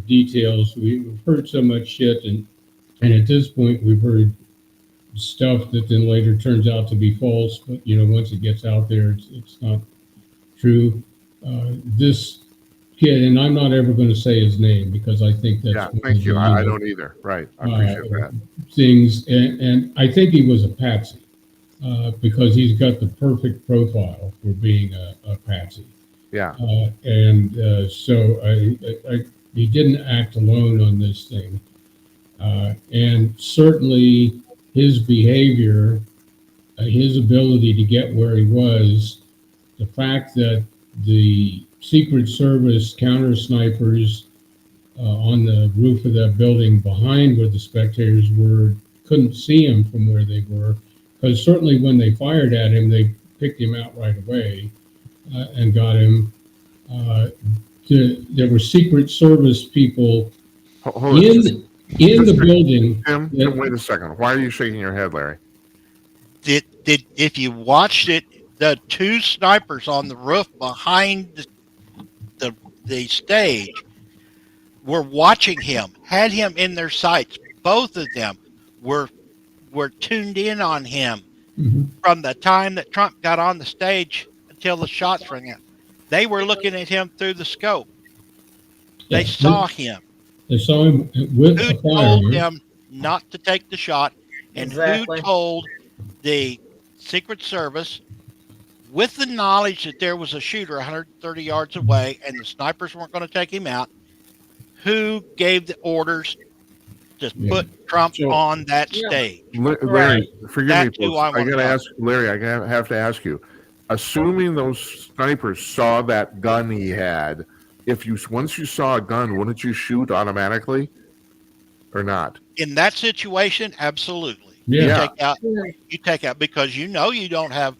details. We've heard so much shit, and at this point we've heard stuff that then later turns out to be false. But once it gets out there, it's not true. This kid, and I'm not ever going to say his name because I think that's thank you. I don't either. Right. I appreciate that. Things, and I think he was a patsy because he's got the perfect profile for being a patsy. Yeah. So he didn't act alone on this thing, and certainly his behavior, his ability to get where he was, the fact that the Secret Service counter snipers on the roof of that building behind where the spectators were couldn't see him from where they were, because certainly when they fired at him, they picked him out right away and got him. there were Secret Service people Hold in on. in the building. Tim, wait a second. Why are you shaking your head, Larry? Did if you watched it, the two snipers on the roof behind the stage were watching him, had him in their sights. Both of them were tuned in on him Mhm. from the time that Trump got on the stage until the shots rang out. They were looking at him through the scope. They Yeah, saw him. They saw him with Who a told firearm. him not to take the shot, and Exactly. who told the Secret Service, with the knowledge that there was a shooter 130 yards away and the snipers weren't going to take him out, who gave the orders to Yeah. put Trump So- on that Yeah. stage? Larry, forgive me, That's who folks. I I wanna gotta talk ask Larry. I have to ask you. Assuming those snipers saw that gun he had, once you saw a gun, wouldn't you shoot automatically, or not? In that situation, absolutely. Yeah. You take out because you don't have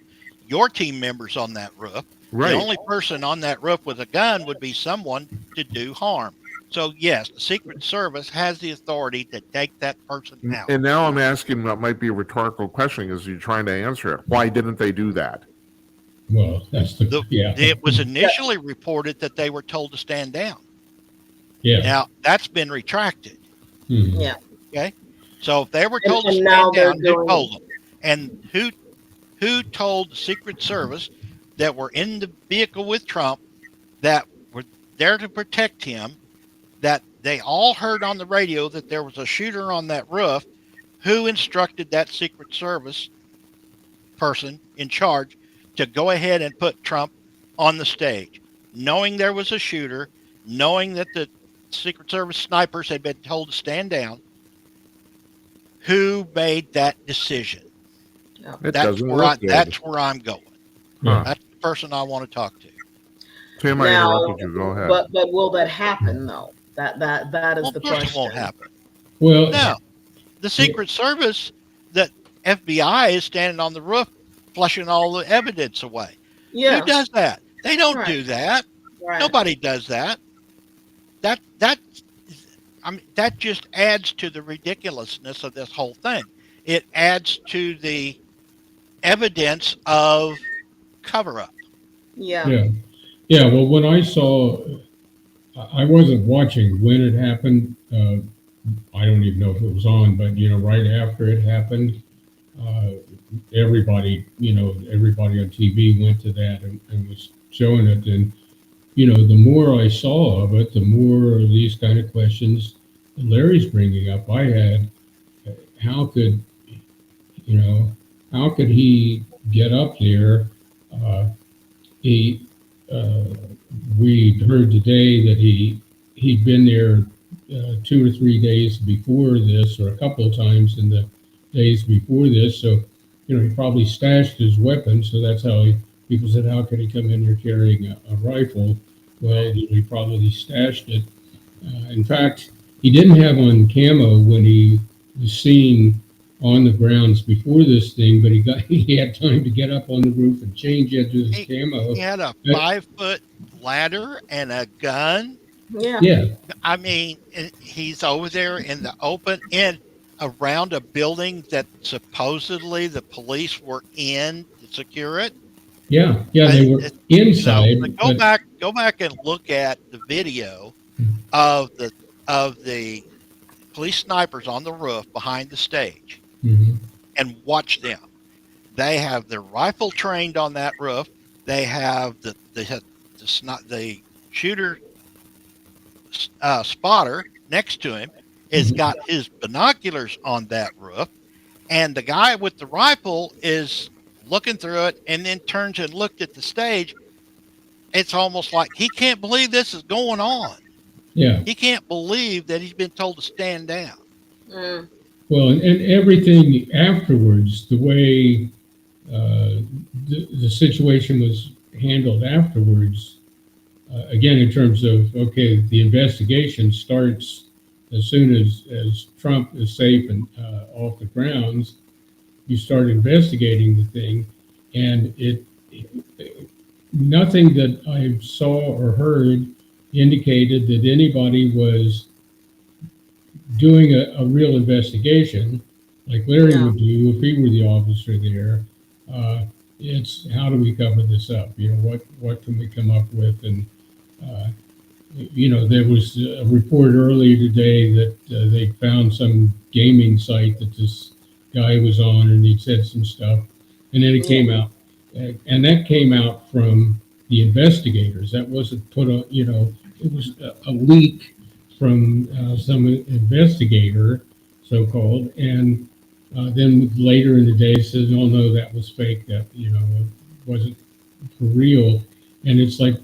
your team members on that roof. Right. The only person on that roof with a gun would be someone to do harm. So yes, the Secret Service has the authority to take that person out. And now I'm asking what might be a rhetorical question as you're trying to answer it. Why didn't they do that? Well, that's yeah. It was initially reported that they were told to stand down. Yeah. Now that's been retracted. Mhm. Yeah. So if they were told And to now stand they're down, who doing- told them? And who told the Secret Service that were in the vehicle with Trump that were there to protect him, that they all heard on the radio that there was a shooter on that roof? Who instructed that Secret Service person in charge to go ahead and put Trump on the stage, knowing there was a shooter, knowing that the Secret Service snipers had been told to stand down? Who made that decision? It That's doesn't where look good. that's where I'm going. Yeah. That's the person I want to talk to. Tim, I Now, interrupted you. Go ahead. but will that happen though? That is Well, the of course question. it won't happen. Well, No, the Secret Service, the FBI is standing on the roof, flushing all the evidence away. Yeah. Who does that? They don't Right. do that. Right. Nobody does that. I mean, that just adds to the ridiculousness of this whole thing. It adds to the evidence of cover up. Yeah. yeah. Yeah. Well, when I saw, I wasn't watching when it happened. I don't even know if it was on, but right after it happened, everybody on TV went to that and was showing it. And the more I saw of it, the more of these kind of questions that Larry's bringing up I had. How could he get up there? We heard today that he'd been there 2 or 3 days before this, or a couple of times in the days before this. So, he probably stashed his weapon. So that's how people said, how could he come in here carrying a rifle? Well, he probably stashed it. In fact, he didn't have on camo when he was seen on the grounds before this thing, but he had time to get up on the roof and change into his camo. He had a 5-foot ladder and a gun. Yeah. Yeah, I mean, he's over there in the open and around a building that supposedly the police were in to secure it. yeah, they were inside. But but- go back and look at the video of the police snipers on the roof behind the stage Mhm. and watch them. They have their rifle trained on that roof. They have the shooter spotter next to him has got his binoculars on that roof, and the guy with the rifle is looking through it and then turns and looked at the stage. It's almost like he can't believe this is going on. Yeah. He can't believe that he's been told to stand down. Mm. Well, and everything afterwards, the way the situation was handled afterwards, again, in terms of, okay, the investigation starts as soon as Trump is safe and off the grounds, you start investigating the thing, and nothing that I saw or heard indicated that anybody was doing a real investigation, like Larry Yeah. would do if he were the officer there. It's how do we cover this up? You know, what can we come up with? And you know, there was a report earlier today that they found some gaming site that this guy was on, and he said some stuff, and then it came out, and that came out from the investigators. That wasn't put on, you know, it was a leak from some investigator, so-called, and then later in the day says, "Oh no, that was fake. That, you know, it wasn't for real." And it's like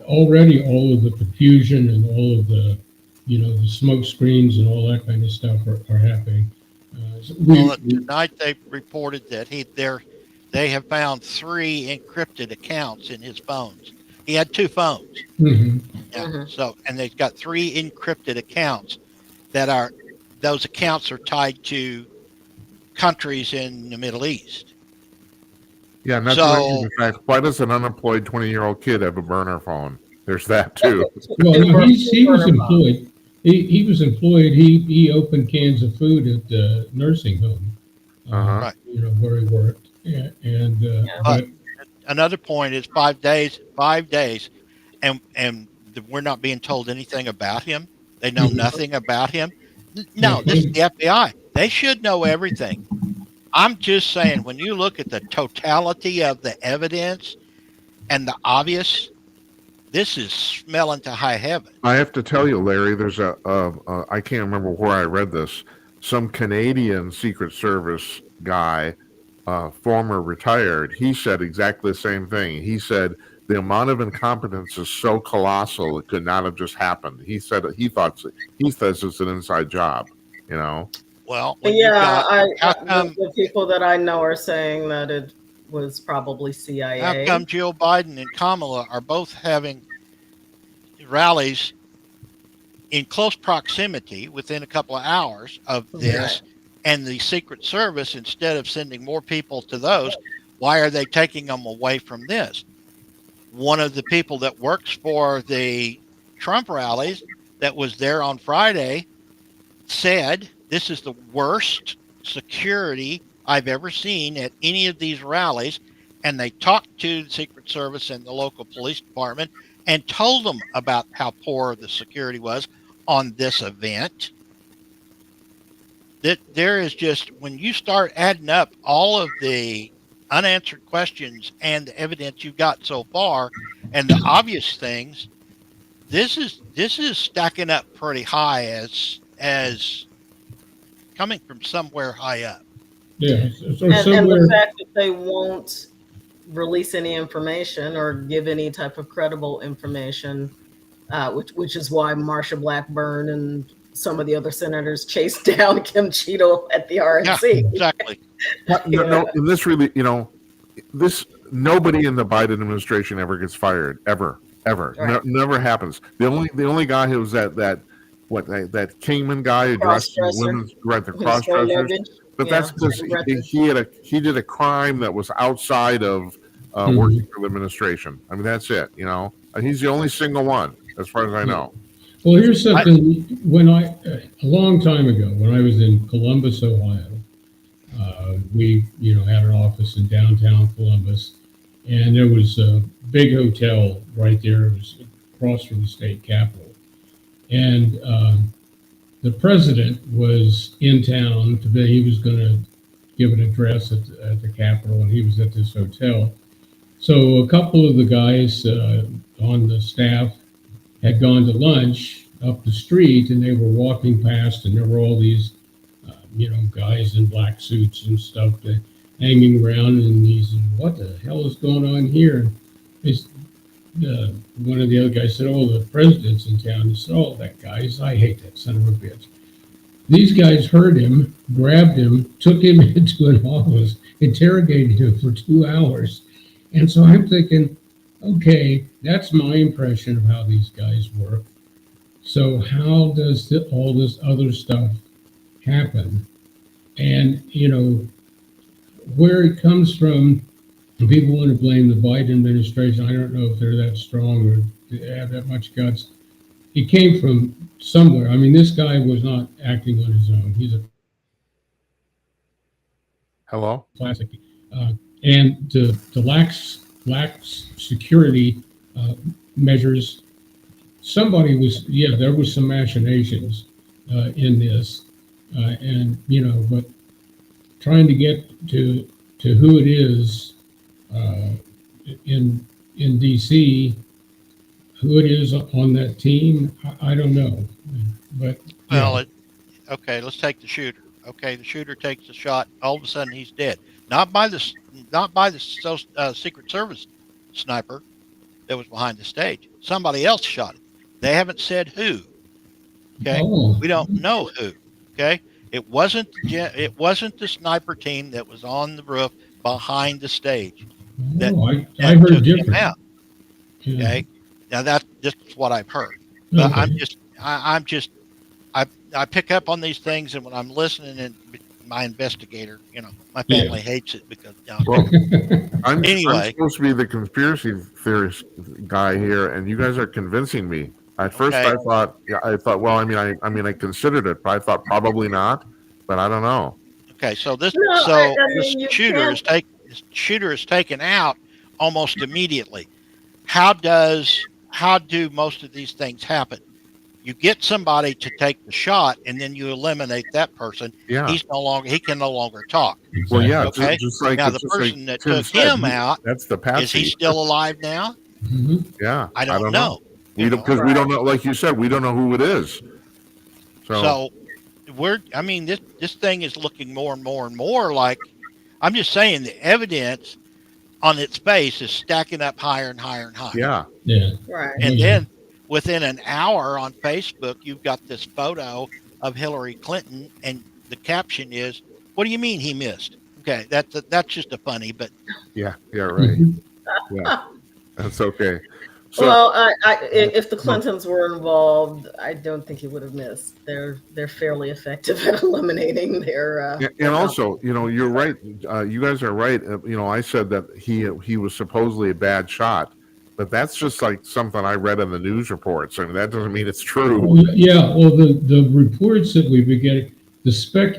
already all of the confusion and all of the, you know, the smoke screens and all that kind of stuff are happening. Well, tonight they reported that they have found 3 encrypted accounts in his phones. He had 2 phones. Mhm. Yeah, Mhm. so, and they've got 3 encrypted accounts those accounts are tied to countries in the Middle East. Yeah, not to So- mention the fact, why does an unemployed 20-year-old kid have a burner phone? There's that too. Well, no, he was employed. He was employed. He opened cans of food at the nursing home, Uh-huh. Right. you know, where he worked. And But another point is 5 days, and we're not being told anything about him. They know Mhm. nothing about him. No, this is the FBI. They should know everything. I'm just saying, when you look at the totality of the evidence and the obvious, this is smelling to high heaven. I have to tell you, Larry, there's I can't remember where I read this. Some Canadian Secret Service guy, former retired, he said exactly the same thing. He said the amount of incompetence is so colossal it could not have just happened. He said he says it's an inside job, you know. Well, when you Yeah, got- how come the people that I know are saying that it was probably CIA. How come Joe Biden and Kamala are both having rallies in close proximity within a couple of hours of this, and the Secret Service, instead of sending more people to those, why are they taking them away from this? One of the people that works for the Trump rallies that was there on Friday said, "This is the worst security I've ever seen at any of these rallies." And they talked to the Secret Service and the local police department and told them about how poor the security was on this event. That there is just, when you start adding up all of the unanswered questions and the evidence you've got so far and the obvious things, this is stacking up pretty high as coming from somewhere high up. yeah, so And somewhere. the fact that they won't release any information or give any type of credible information, which is why Marsha Blackburn and some of the other senators chased down Kim Cheadle at the Yeah, RNC. exactly. No, and this really, you know, this nobody in the Biden administration ever gets fired, ever. Right. Never happens. The only guy who was that Kingman guy who dressed in Cross-dresser. women's, right, the Who's cross so dressers. luggage. But Yeah, that's because Breathitt. he did a crime that was outside of working for the administration. I mean, that's it. You know, and he's the only single one, as far as I know. Well, here's something. When a long time ago, when I was in Columbus, Ohio, we, you know, had an office in downtown Columbus, and there was a big hotel right there. It was across from the state capitol, and the president was in town today. He was going to give an address at the Capitol, and he was at this hotel. So a couple of the guys on the staff had gone to lunch up the street, and they were walking past, and there were all these, you know, guys in black suits and stuff that hanging around, and he said, "What the hell is going on here?" One of the other guys said, "Oh, the president's in town." He said, "Oh, that guy, I hate that son of a bitch." These guys heard him, grabbed him, took him into an office, interrogated him for 2 hours. And so I'm thinking, okay, that's my impression of how these guys work. So how does all this other stuff happen? And, you know, where it comes from, people want to blame the Biden administration. I don't know if they're that strong or to have that much guts. He came from somewhere. I mean, this guy was not acting on his own. He's a Hello? classic. And to lax security measures, somebody was, yeah, there was some machinations in this. And, you know, but trying to get to who it is in DC, who it is on that team, I don't know. But Well, okay, let's take the shooter. Okay, the shooter takes the shot. All of a sudden, he's dead. Not by the Secret Service sniper that was behind the stage. Somebody else shot him. They haven't said who. Okay, oh, we don't know who. Okay, it wasn't the sniper team that was on the roof behind the stage. That- oh, I that heard took him different. out. Yeah. Okay, now that's just what I've heard. But Okay. I pick up on these things, and when I'm listening, and my investigator, you know, my family hates it because, you know, Well, I'm Anyway. supposed to be the conspiracy theorist guy here, and you guys are convincing me. At first, Okay. I thought, well, I considered it, but I thought probably not. But I don't know. okay, so this No, I mean, you shooter is taken out almost immediately. How do most of these things happen? You get somebody to take the shot, and then you eliminate that person. Yeah. He can no longer talk. Well, yeah. Okay. Just like Now it's the just like person that Tim took said, him out, that's the patsy. is he still alive now? Mhm. Yeah. I don't know. We You don't know? because we don't know. Like you said, we don't know who it is. So this thing is looking more and more and more like, I'm just saying the evidence on its face is stacking up higher and higher and higher. yeah. Yeah. Right. And Yeah. then within an hour on Facebook, you've got this photo of Hillary Clinton, and the caption is, "What do you mean he missed?" Okay, that's just a funny, but Yeah. Yeah. Right. Mhm. Yeah. That's okay. So Well, if the Clintons were involved, I don't think he would have missed. They're fairly effective at eliminating their. and also, you're right. You guys are right. I said that he was supposedly a bad shot, but that's just like something I read in the news reports. I mean, that doesn't mean it's true. Well, yeah, well, the reports that we've been getting,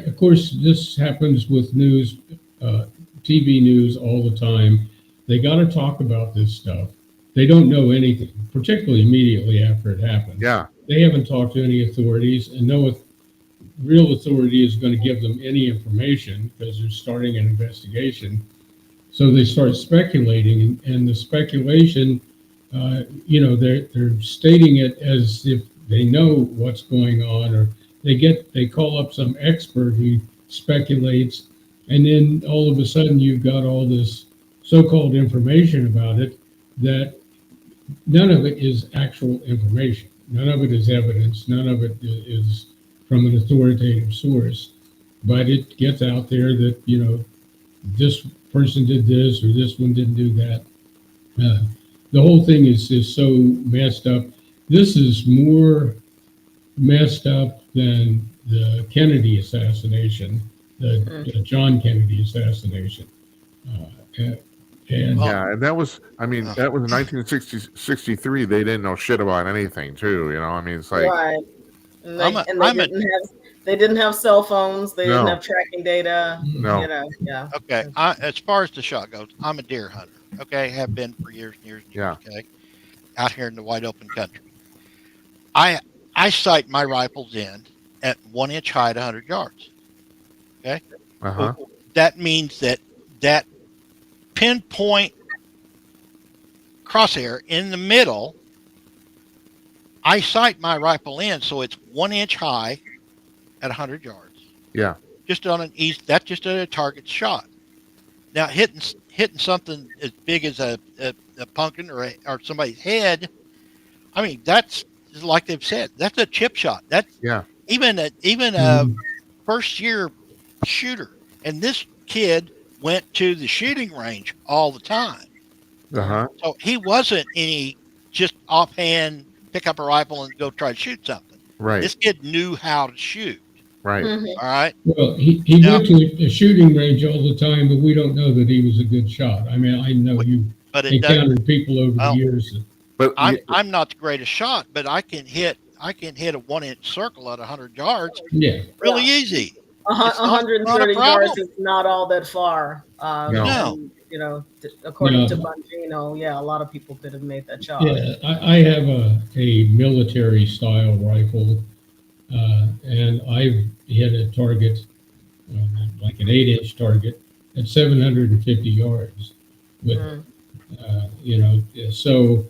of course, this happens with news, TV news all the time. They got to talk about this stuff. They don't know anything, particularly immediately after it happens. Yeah. They haven't talked to any authorities, and no real authority is going to give them any information because they're starting an investigation. So they start speculating, and the speculation, they're stating it as if they know what's going on, or they call up some expert who speculates, and then all of a sudden you've got all this so-called information about it that none of it is actual information. None of it is evidence. None of it is from an authoritative source. But it gets out there that, this person did this or this one didn't do that. The whole thing is so messed up. This is more messed up than the Kennedy assassination, the John Kennedy assassination. And Yeah, and that was 1963. They didn't know shit about anything, too. It's like, Right. And I'm a- they didn't have cell phones. They didn't No. have tracking data. no. Yeah. okay. As far as the shot goes, I'm a deer hunter. Okay, have been for years and years and years. Yeah. Okay, out here in the wide open country, I sight my rifles in at 1 inch high at 100 yards. Uh-huh. That means that pinpoint crosshair in the middle, I sight my rifle in, so it's 1 inch high at 100 yards. Yeah. Just on an east, that's just a target shot. Now hitting something as big as a pumpkin or somebody's head, I mean, that's like they've said, that's a chip shot. That's Yeah. even a first year shooter, and this kid went to the shooting range all the time. Uh-huh. So he wasn't any just offhand pick up a rifle and go try to shoot something. Right. This kid knew how to shoot. Right. Mhm. All right. well, he Yeah. went to a shooting range all the time, but we don't know that he was a good shot. I mean, I know you But it doesn't. encountered people over the Well, years. But I'm not the greatest shot, but I can hit a 1-inch circle at 100 yards Yeah. really easy. A hun- It's not- 130 not a problem. yards is not all that far. No. And, according to No. Bongino, yeah, a lot of people could have made that shot. Yeah, I have a military style rifle, and I've hit a target, like an 8-inch target, at 750 yards. With, Mm. so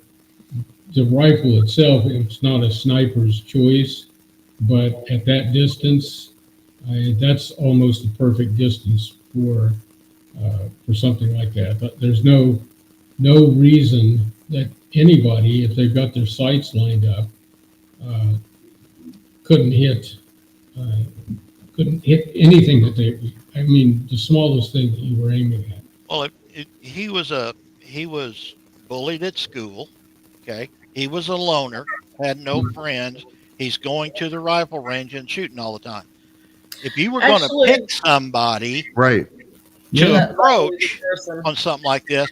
the rifle itself, it's not a sniper's choice, but at that distance, that's almost the perfect distance for something like that. But there's no reason that anybody, if they've got their sights lined up, couldn't hit anything that the smallest thing that you were aiming at. Well, he was bullied at school. Okay, he was a loner, had no friends. He's going to the rifle range and shooting all the time. If you were going to Actually- pick somebody right. to Yeah, approach Person. on something like this,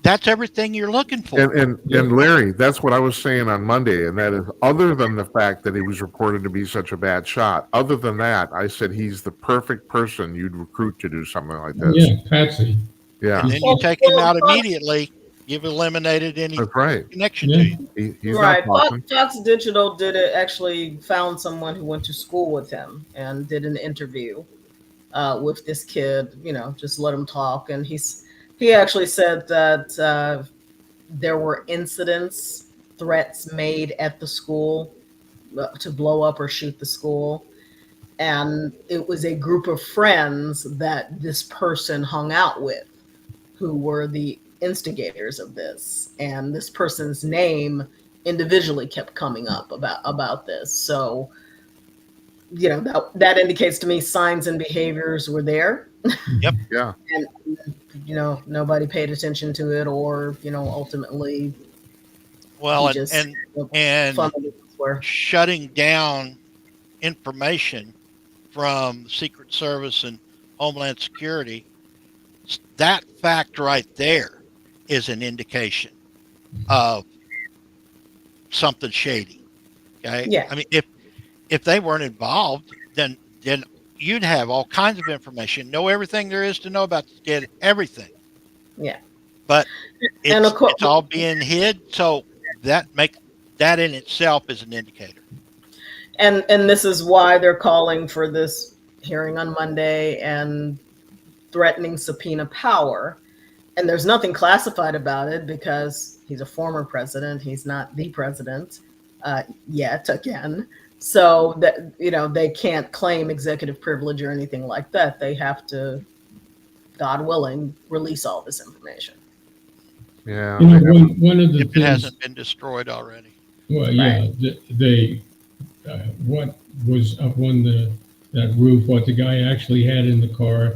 that's everything you're looking for. And Larry, that's what I was saying on Monday, and that is, other than the fact that he was reported to be such a bad shot, other than that, I said he's the perfect person you'd recruit to do something like this. yeah, Patsy. Yeah, And then you take him out immediately. You've eliminated any that's right. connection Yeah. to you. He's Right. not talking. Fox Digital actually found someone who went to school with him and did an interview with this kid, just let him talk. And he actually said that there were threats made at the school to blow up or shoot the school. And it was a group of friends that this person hung out with who were the instigators of this. And this person's name individually kept coming up about this. So, that indicates to me signs and behaviors were there. Yeah, And, nobody paid attention to it, or, ultimately Well, he just and funneled it elsewhere. shutting down information from Secret Service and Homeland Security, that fact right there is an indication of something shady. Okay. Yeah. I mean, if they weren't involved, then you'd have all kinds of information, know everything there is to know about the kid, everything. Yeah. But And of course- it's all being hid. So that in itself is an indicator. And this is why they're calling for this hearing on Monday and threatening subpoena power. And there's nothing classified about it because he's a former president. He's not the president yet again. So that, they can't claim executive privilege or anything like that. They have to, God willing, release all this information. yeah. One of the If it things. hasn't been destroyed already. Well, yeah, they what was up on that roof, what the guy actually had in the car,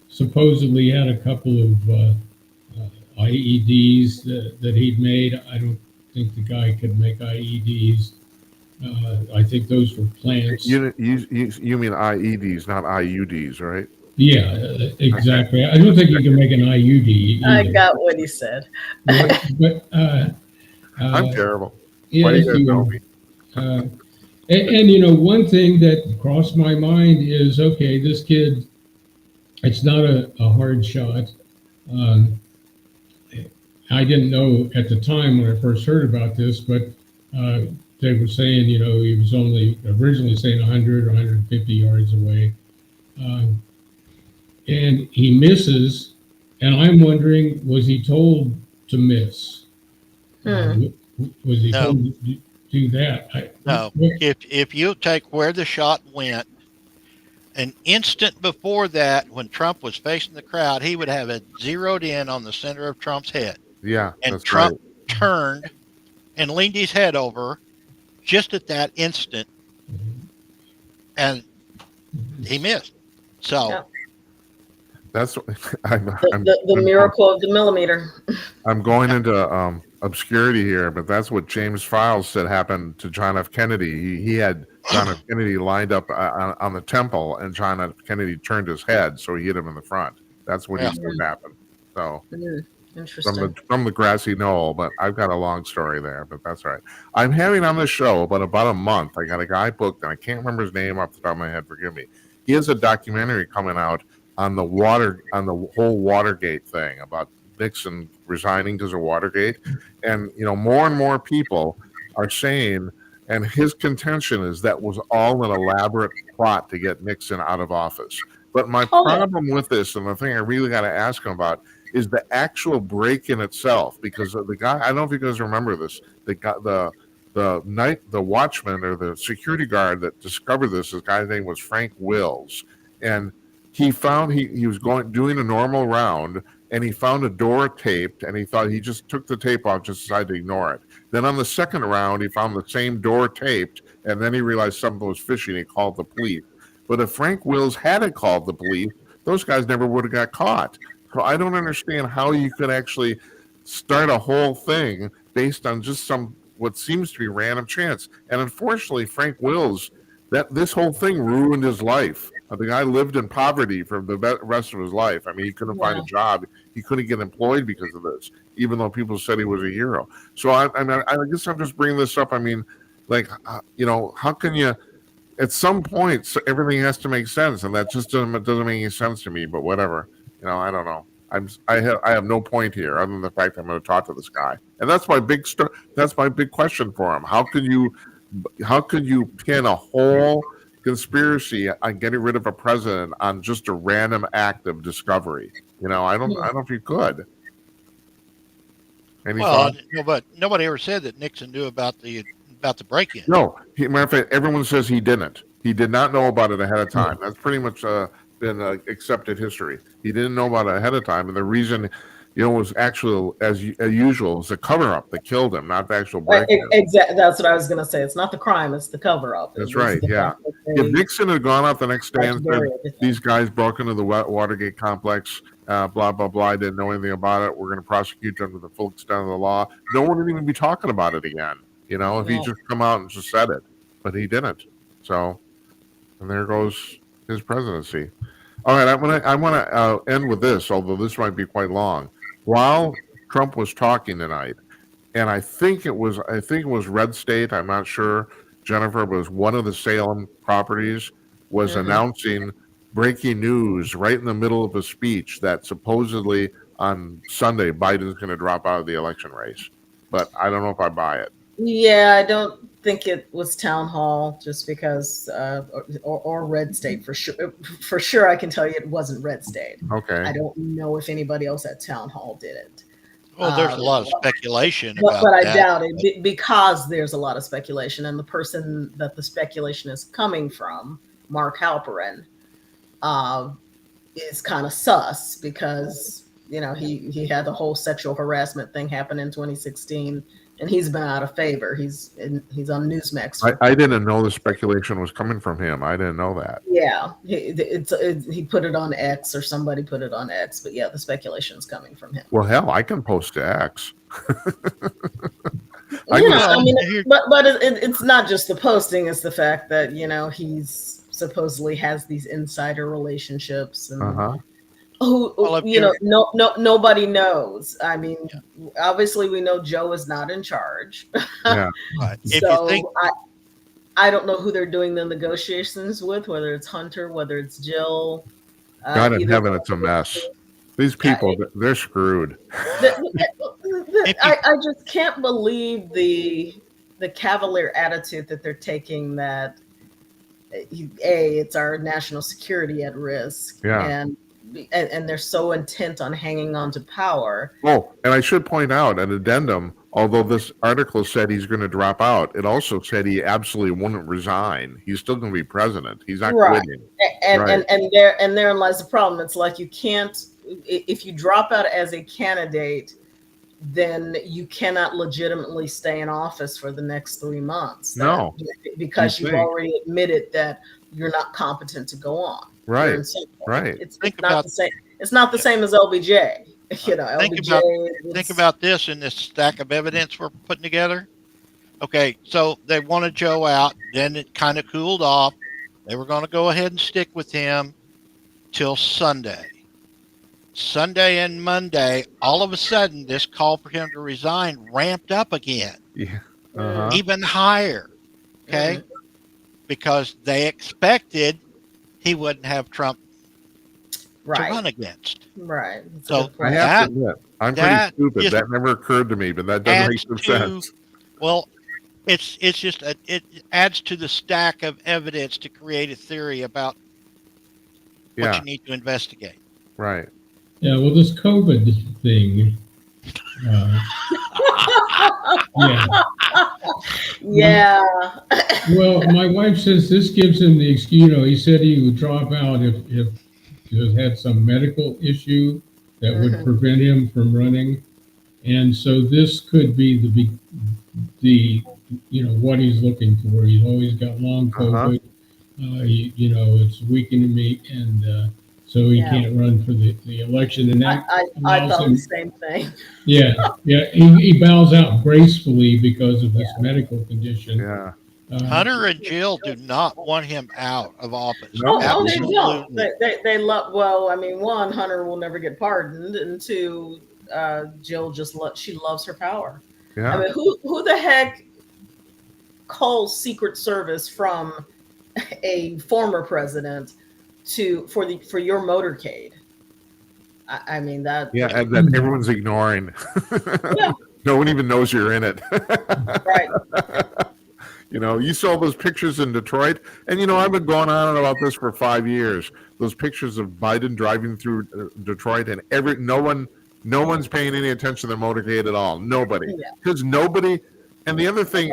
supposedly had a couple of IEDs that he'd made. I don't think the guy could make IEDs. I think those were plants. You mean IEDs, not IUDs, right? Yeah, exactly. I don't think you can make an IUD either. I got what he said. But I'm terrible. yeah, Why do you if guys you- know me? And one thing that crossed my mind is, okay, this kid, it's not a hard shot. I didn't know at the time when I first heard about this, but they were saying, he was only originally saying 100 or 150 yards away. And he misses, and I'm wondering, was he told to miss? Was he No. told to do that? No. If you take where the shot went, an instant before that, when Trump was facing the crowd, he would have it zeroed in on the center of Trump's head. Yeah, And that's Trump right. turned and leaned his head over just at that instant, and he missed. So Yeah. That's I'm The miracle of the millimeter. I'm going into obscurity here, but that's what James Files said happened to John F. Kennedy. He had John F. Kennedy lined up on the temple, and John F. Kennedy turned his head, so he hit him in the front. That's what he said happened. So, Interesting. from the grassy knoll, but I've got a long story there, but that's all right. I'm having on the show about a month. I got a guy booked, and I can't remember his name off the top of my head. Forgive me. He has a documentary coming out on the whole Watergate thing about Nixon resigning because of Watergate, and more and more people are saying, and his contention is that was all an elaborate plot to get Nixon out of office. But my problem with this, and the thing I really got to ask him about, is the actual break-in itself. Because the guy, I don't know if you guys remember this, the watchman or the security guard that discovered this guy's name was Frank Wills, and he found he was doing a normal round, and he found a door taped, and he thought he just took the tape off, just decided to ignore it. Then on the second round, he found the same door taped, and then he realized something was fishy, and he called the police. But if Frank Wills hadn't called the police, those guys never would have got caught. So I don't understand how you could actually start a whole thing based on just what seems to be random chance. And unfortunately, Frank Wills, this whole thing ruined his life. The guy lived in poverty for the rest of his life. I mean, he couldn't find a job. He couldn't get employed because of this, even though people said he was a hero. So I guess I'm just bringing this up. I mean, how can you? At some point, everything has to make sense, and that just doesn't make any sense to me. But whatever, I don't know. I have no point here other than the fact I'm going to talk to this guy, and that's my big question for him. How could you pin a whole conspiracy on getting rid of a president on just a random act of discovery? I don't know if you could. Well, but nobody ever said that Nixon knew about the break-in. No, matter of fact, everyone says he didn't. He did not know about it ahead of time. That's pretty much been accepted history. He didn't know about it ahead of time, and the reason, was actually as usual, was the cover-up that killed him, not the actual break-in. Exactly. That's what I was going to say. It's not the crime; it's the cover-up. That's right. Yeah. If Nixon had gone out the next day and said, "These guys broke into the Watergate complex, blah blah blah," I didn't know anything about it. We're going to prosecute them to the full extent of the law. No one would even be talking about it again. If he just come out and just said it, but he didn't. So, and there goes his presidency. All right, I want to end with this, although this might be quite long. While Trump was talking tonight, and I think it was Red State. I'm not sure, Jennifer, but it was one of the Salem properties was announcing breaking news right in the middle of a speech that supposedly on Sunday Biden's going to drop out of the election race. But I don't know if I buy it. Yeah, I don't think it was Town Hall, just because, or Red State for sure. For sure, I can tell you it wasn't Red State. Okay. I don't know if anybody else at Town Hall did it. Well, there's a lot of speculation about but I that. doubt it because there's a lot of speculation, and the person that the speculation is coming from, Mark Halperin, is kind of sus because he had the whole sexual harassment thing happen in 2016. And he's been out of favor. He's on Newsmax. I didn't know the speculation was coming from him. I didn't know that. Yeah, he put it on X, or somebody put it on X. But yeah, the speculation is coming from him. Well, hell, I can post to X. But it's not just the posting; it's the fact that he's supposedly has these insider relationships and. Nobody knows. I mean, obviously we know Joe is not in charge. Yeah. So I don't know who they're doing the negotiations with, whether it's Hunter, whether it's Jill. God in heaven, it's a mess. These people, they're screwed. I just can't believe the cavalier attitude that they're taking, that it's our national security at risk. Yeah. And they're so intent on hanging on to power. Oh, and I should point out an addendum, although this article said he's going to drop out, it also said he absolutely wouldn't resign. He's still going to be president. He's not quitting. And therein lies the problem. It's like you can't, if you drop out as a candidate, then you cannot legitimately stay in office for the next 3 months. No. Because you've already admitted that you're not competent to go on. Right. Right. It's not the same. It's not the same as LBJ. Think about this in this stack of evidence we're putting together. Okay, so they wanted Joe out, then it kind of cooled off. They were going to go ahead and stick with him till Sunday. Sunday and Monday, all of a sudden, this call for him to resign ramped up again, Yeah. Uh-huh. even higher. Okay. Because they expected he wouldn't have Trump to Right. run against. Right. That's a So good I question. have to admit, I'm pretty that stupid. just That never occurred to me, but that does make adds some to, sense. well, it's just it adds to the stack of evidence to create a theory about what Yeah, you need to investigate. right. Yeah, well, this COVID thing, yeah. Yeah. Well, my wife says this gives him the excuse. He said he would drop out if he had some medical issue that would prevent him from running, and so this could be the what he's looking for. He's always got long Uh-huh. COVID. It's weakening me, and so he Yeah. can't run for the election, and that I allows thought him. the same thing. Yeah, he bows out gracefully because of this medical condition. Yeah. Hunter and Jill do not want him out of office. No. Oh, they don't. Absolutely. They love. Well, I mean, one, Hunter will never get pardoned, and two, Jill just she loves her power. Yeah. I mean, who the heck calls Secret Service from a former president for your motorcade? I mean that. Yeah, and that everyone's ignoring. Yeah. No one even knows you're in it. Right. You saw those pictures in Detroit, and I've been going on about this for 5 years. Those pictures of Biden driving through Detroit, and no one's paying any attention to their motorcade at all. Nobody, because nobody. And the other thing,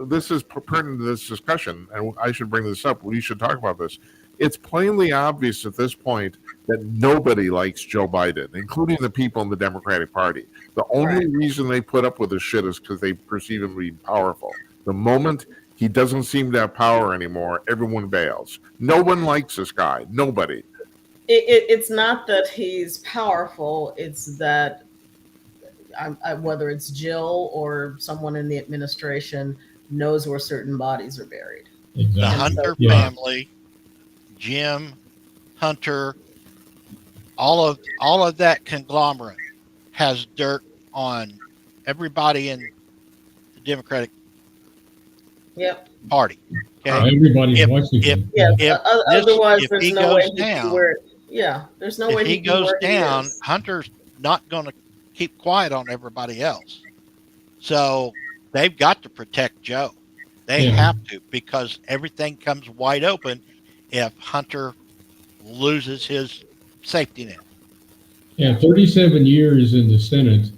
this is pertinent to this discussion, and I should bring this up. We should talk about this. It's plainly obvious at this point that nobody likes Joe Biden, including the people in the Democratic Party. The only reason they put up with this shit is because they perceive him to be powerful. The moment he doesn't seem to have power anymore, everyone bails. No one likes this guy. Nobody. It's not that he's powerful. It's that whether it's Jill or someone in the administration knows where certain bodies are buried. Exactly. The Hunter family, Jim, Hunter, all of that conglomerate has dirt on everybody in the Democratic Party. Okay? Everybody's watching him. Otherwise, if there's he no way goes he down, can wear it. Yeah, there's no way if he can goes where he down, is. Hunter's not going to keep quiet on everybody else. So they've got to protect Joe. They have to, because everything comes wide open if Hunter loses his safety net. Yeah, 37 years in the Senate,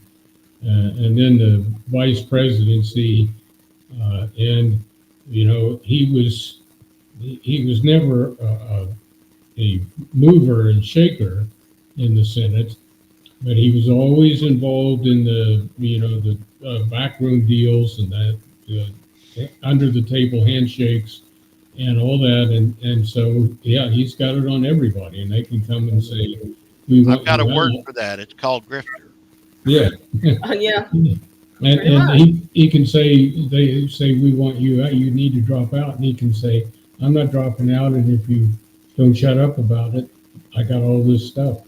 and then the vice presidency, and he was never a mover and shaker in the Senate, but he was always involved in the backroom deals and that under the table handshakes and all that, and so he's got it on everybody, and they can come and say, I've got a word for that. It's called grifter. Yeah. Yeah. And he can say, they say, we want you out, you need to drop out. And he can say, I'm not dropping out. And if you don't shut up about it, I got all this stuff.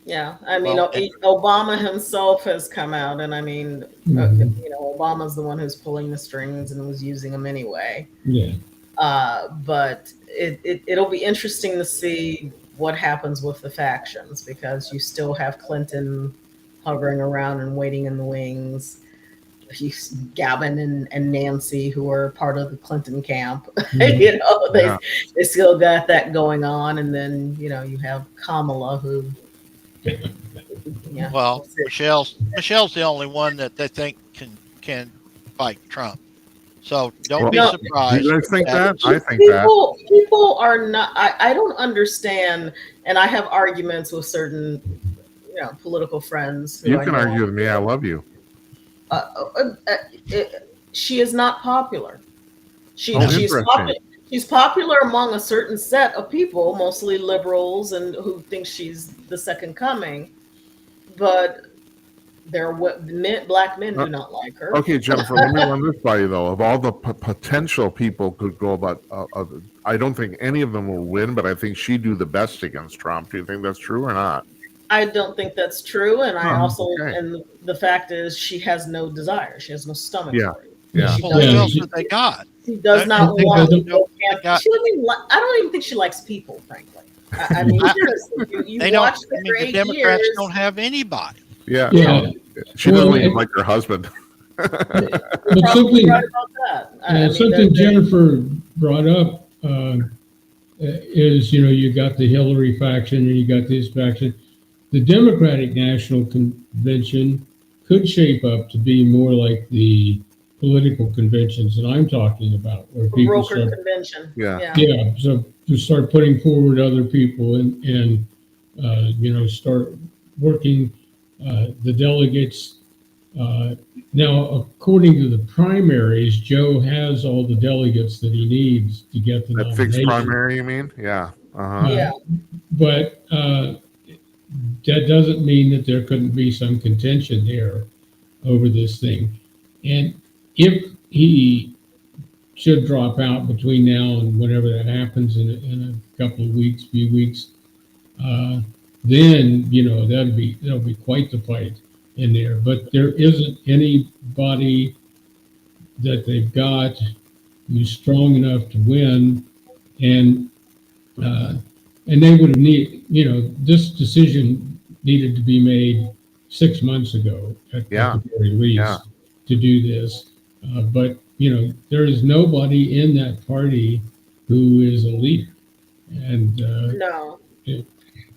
Yeah. I mean, Obama himself has come out, and I mean, Obama's the one who's pulling the strings and was using them anyway. Yeah. But it'll be interesting to see what happens with the factions, because you still have Clinton hovering around and waiting in the wings. Gavin and Nancy, who are part of the Clinton camp, they still got that going on. And then, you have Kamala, who, well, Michelle's the only one that they think can fight Trump. So don't be surprised. You guys think that? I think people are not. I don't understand, and I have arguments with certain, political friends. You can argue with me. I love you. She is not popular. She's interesting. She's popular among a certain set of people, mostly liberals, and who think she's the second coming. But Black men do not like her. Okay, Jennifer, let me run this by you though. Of all the potential people could go about, I don't think any of them will win, but I think she'd do the best against Trump. Do you think that's true or not? I don't think that's true, and I also, okay. and the fact is, she has no desire. She has no stomach Yeah. for it. Yeah. She Well, who doesn't, else have they got? she does not I think want they to go camp. got- She doesn't even I don't even think she likes people, frankly. I mean, seriously, you They don't. watch I her mean, for the 8 Democrats years. don't have anybody. Yeah. Yeah. No, she Well, doesn't even it- like her husband. You're But probably something, right about that. I mean, something that- Jennifer brought up is, you got the Hillary faction and you got this faction. The Democratic National Convention could shape up to be more like the political conventions that I'm talking about, where people broker start, convention. Yeah. so to start putting forward other people and start working the delegates. Now, according to the primaries, Joe has all the delegates that he needs to get the That fixed nomination. primary, you mean? Yeah. Uh-huh. Yeah. But that doesn't mean that there couldn't be some contention there over this thing. And if he should drop out between now and whenever that happens in a couple of weeks, few weeks, then that'll be quite the fight in there. But there isn't anybody that they've got who's strong enough to win, and they would have this decision needed to be made 6 months ago at Yeah. the very least Yeah. to do this. But there is nobody in that party who is a leader, and No. Yeah.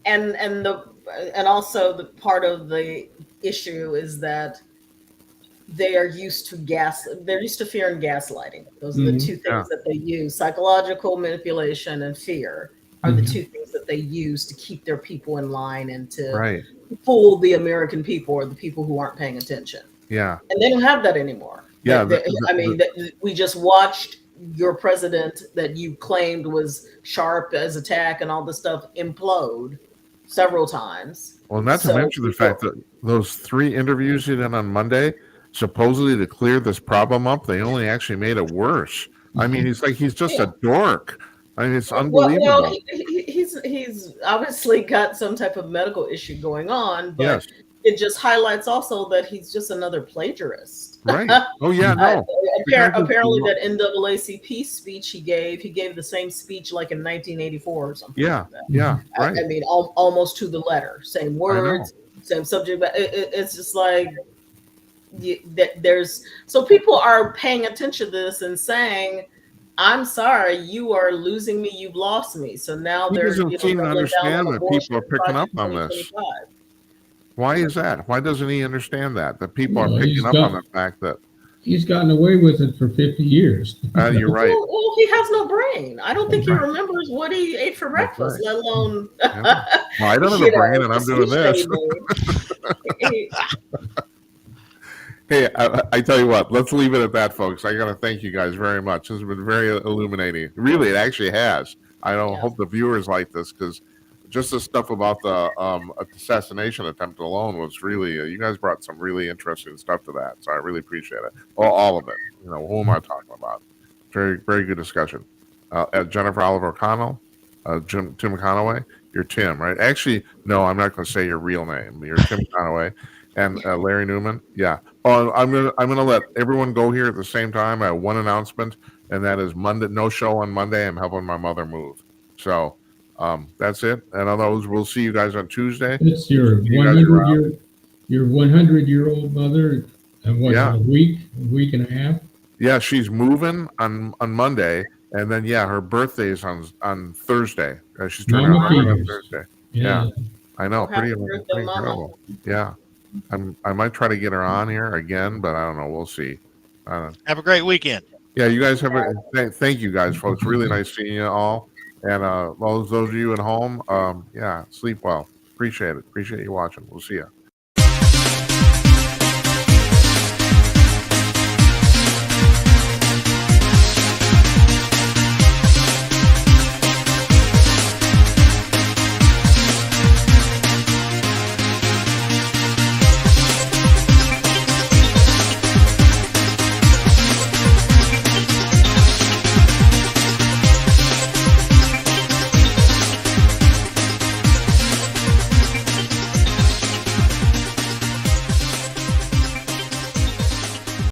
And also the part of the issue is that they are used to they're used to fear and gaslighting. Those are the Mhm. two things Yeah. that they use. Psychological manipulation and fear are the Mhm. two things that they use to keep their people in line and to Right. fool the American people or the people who aren't paying attention. Yeah. And they don't have that anymore. Yeah, We just watched your president that you claimed was sharp as attack and all this stuff implode several times. Well, not to So mention the fact that those 3 interviews he did on Monday, supposedly to clear this problem up, they only actually made it worse. I mean, he's just a dork. I mean, it's unbelievable. Well, he's obviously got some type of medical issue going on, but Yes. it just highlights also that he's just another plagiarist. Right. Oh yeah, no. Apparently, that NAACP speech he gave the same speech like in 1984 or something. Yeah. Like that. Yeah. Right. I mean, almost to the letter, same words, same subject, but it's just like so people are paying attention to this and saying, "I'm sorry, you are losing me. You've lost me." So now He they're doesn't seem to doubling down understand on that abortion people are picking up on Project this. 2025. Why is that? Why doesn't he understand that people Well, are he's picking up got- on the fact that he's gotten away with it for 50 years. you're right. Well, he has no brain. I don't think he Right. remembers what he ate for That's breakfast, right. let alone. Yeah. Well, I don't have you a brain, know, and I'm the doing speech this. that he made. Hey, I tell you what, let's leave it at that, folks. I got to thank you guys very much. This has been very illuminating. Really, it actually has. I don't Yeah. hope the viewers like this because just the stuff about the assassination attempt alone was really, you guys brought some really interesting stuff to that. So I really appreciate it. All of it. Who am I talking about? Very, very good discussion. Jennifer Oliver O'Connell, Tim Conaway. You're Tim, right? Actually, no, I'm not going to say your real name. You're Tim Conaway. And Larry Newman, yeah. Oh, I'm gonna let everyone go here at the same time. I have one announcement, and that is Monday. No show on Monday. I'm helping my mother move, so that's it. And on those, we'll see you guys on Tuesday. It's your You guys are 100-year-old mother, and what, Yeah. a week and a half? Yeah, she's moving on Monday, and then her birthday is on Thursday. She's turning Mama 100 on Peters. Thursday. Yeah. I know, Happy pretty birthday, Mama. incredible. Yeah, I might try to get her on here again, but I don't know. We'll see. Have a great weekend. Yeah, you guys have thank you guys, folks. Really nice seeing you all. And those of you at home, sleep well. Appreciate it. Appreciate you watching. We'll see you.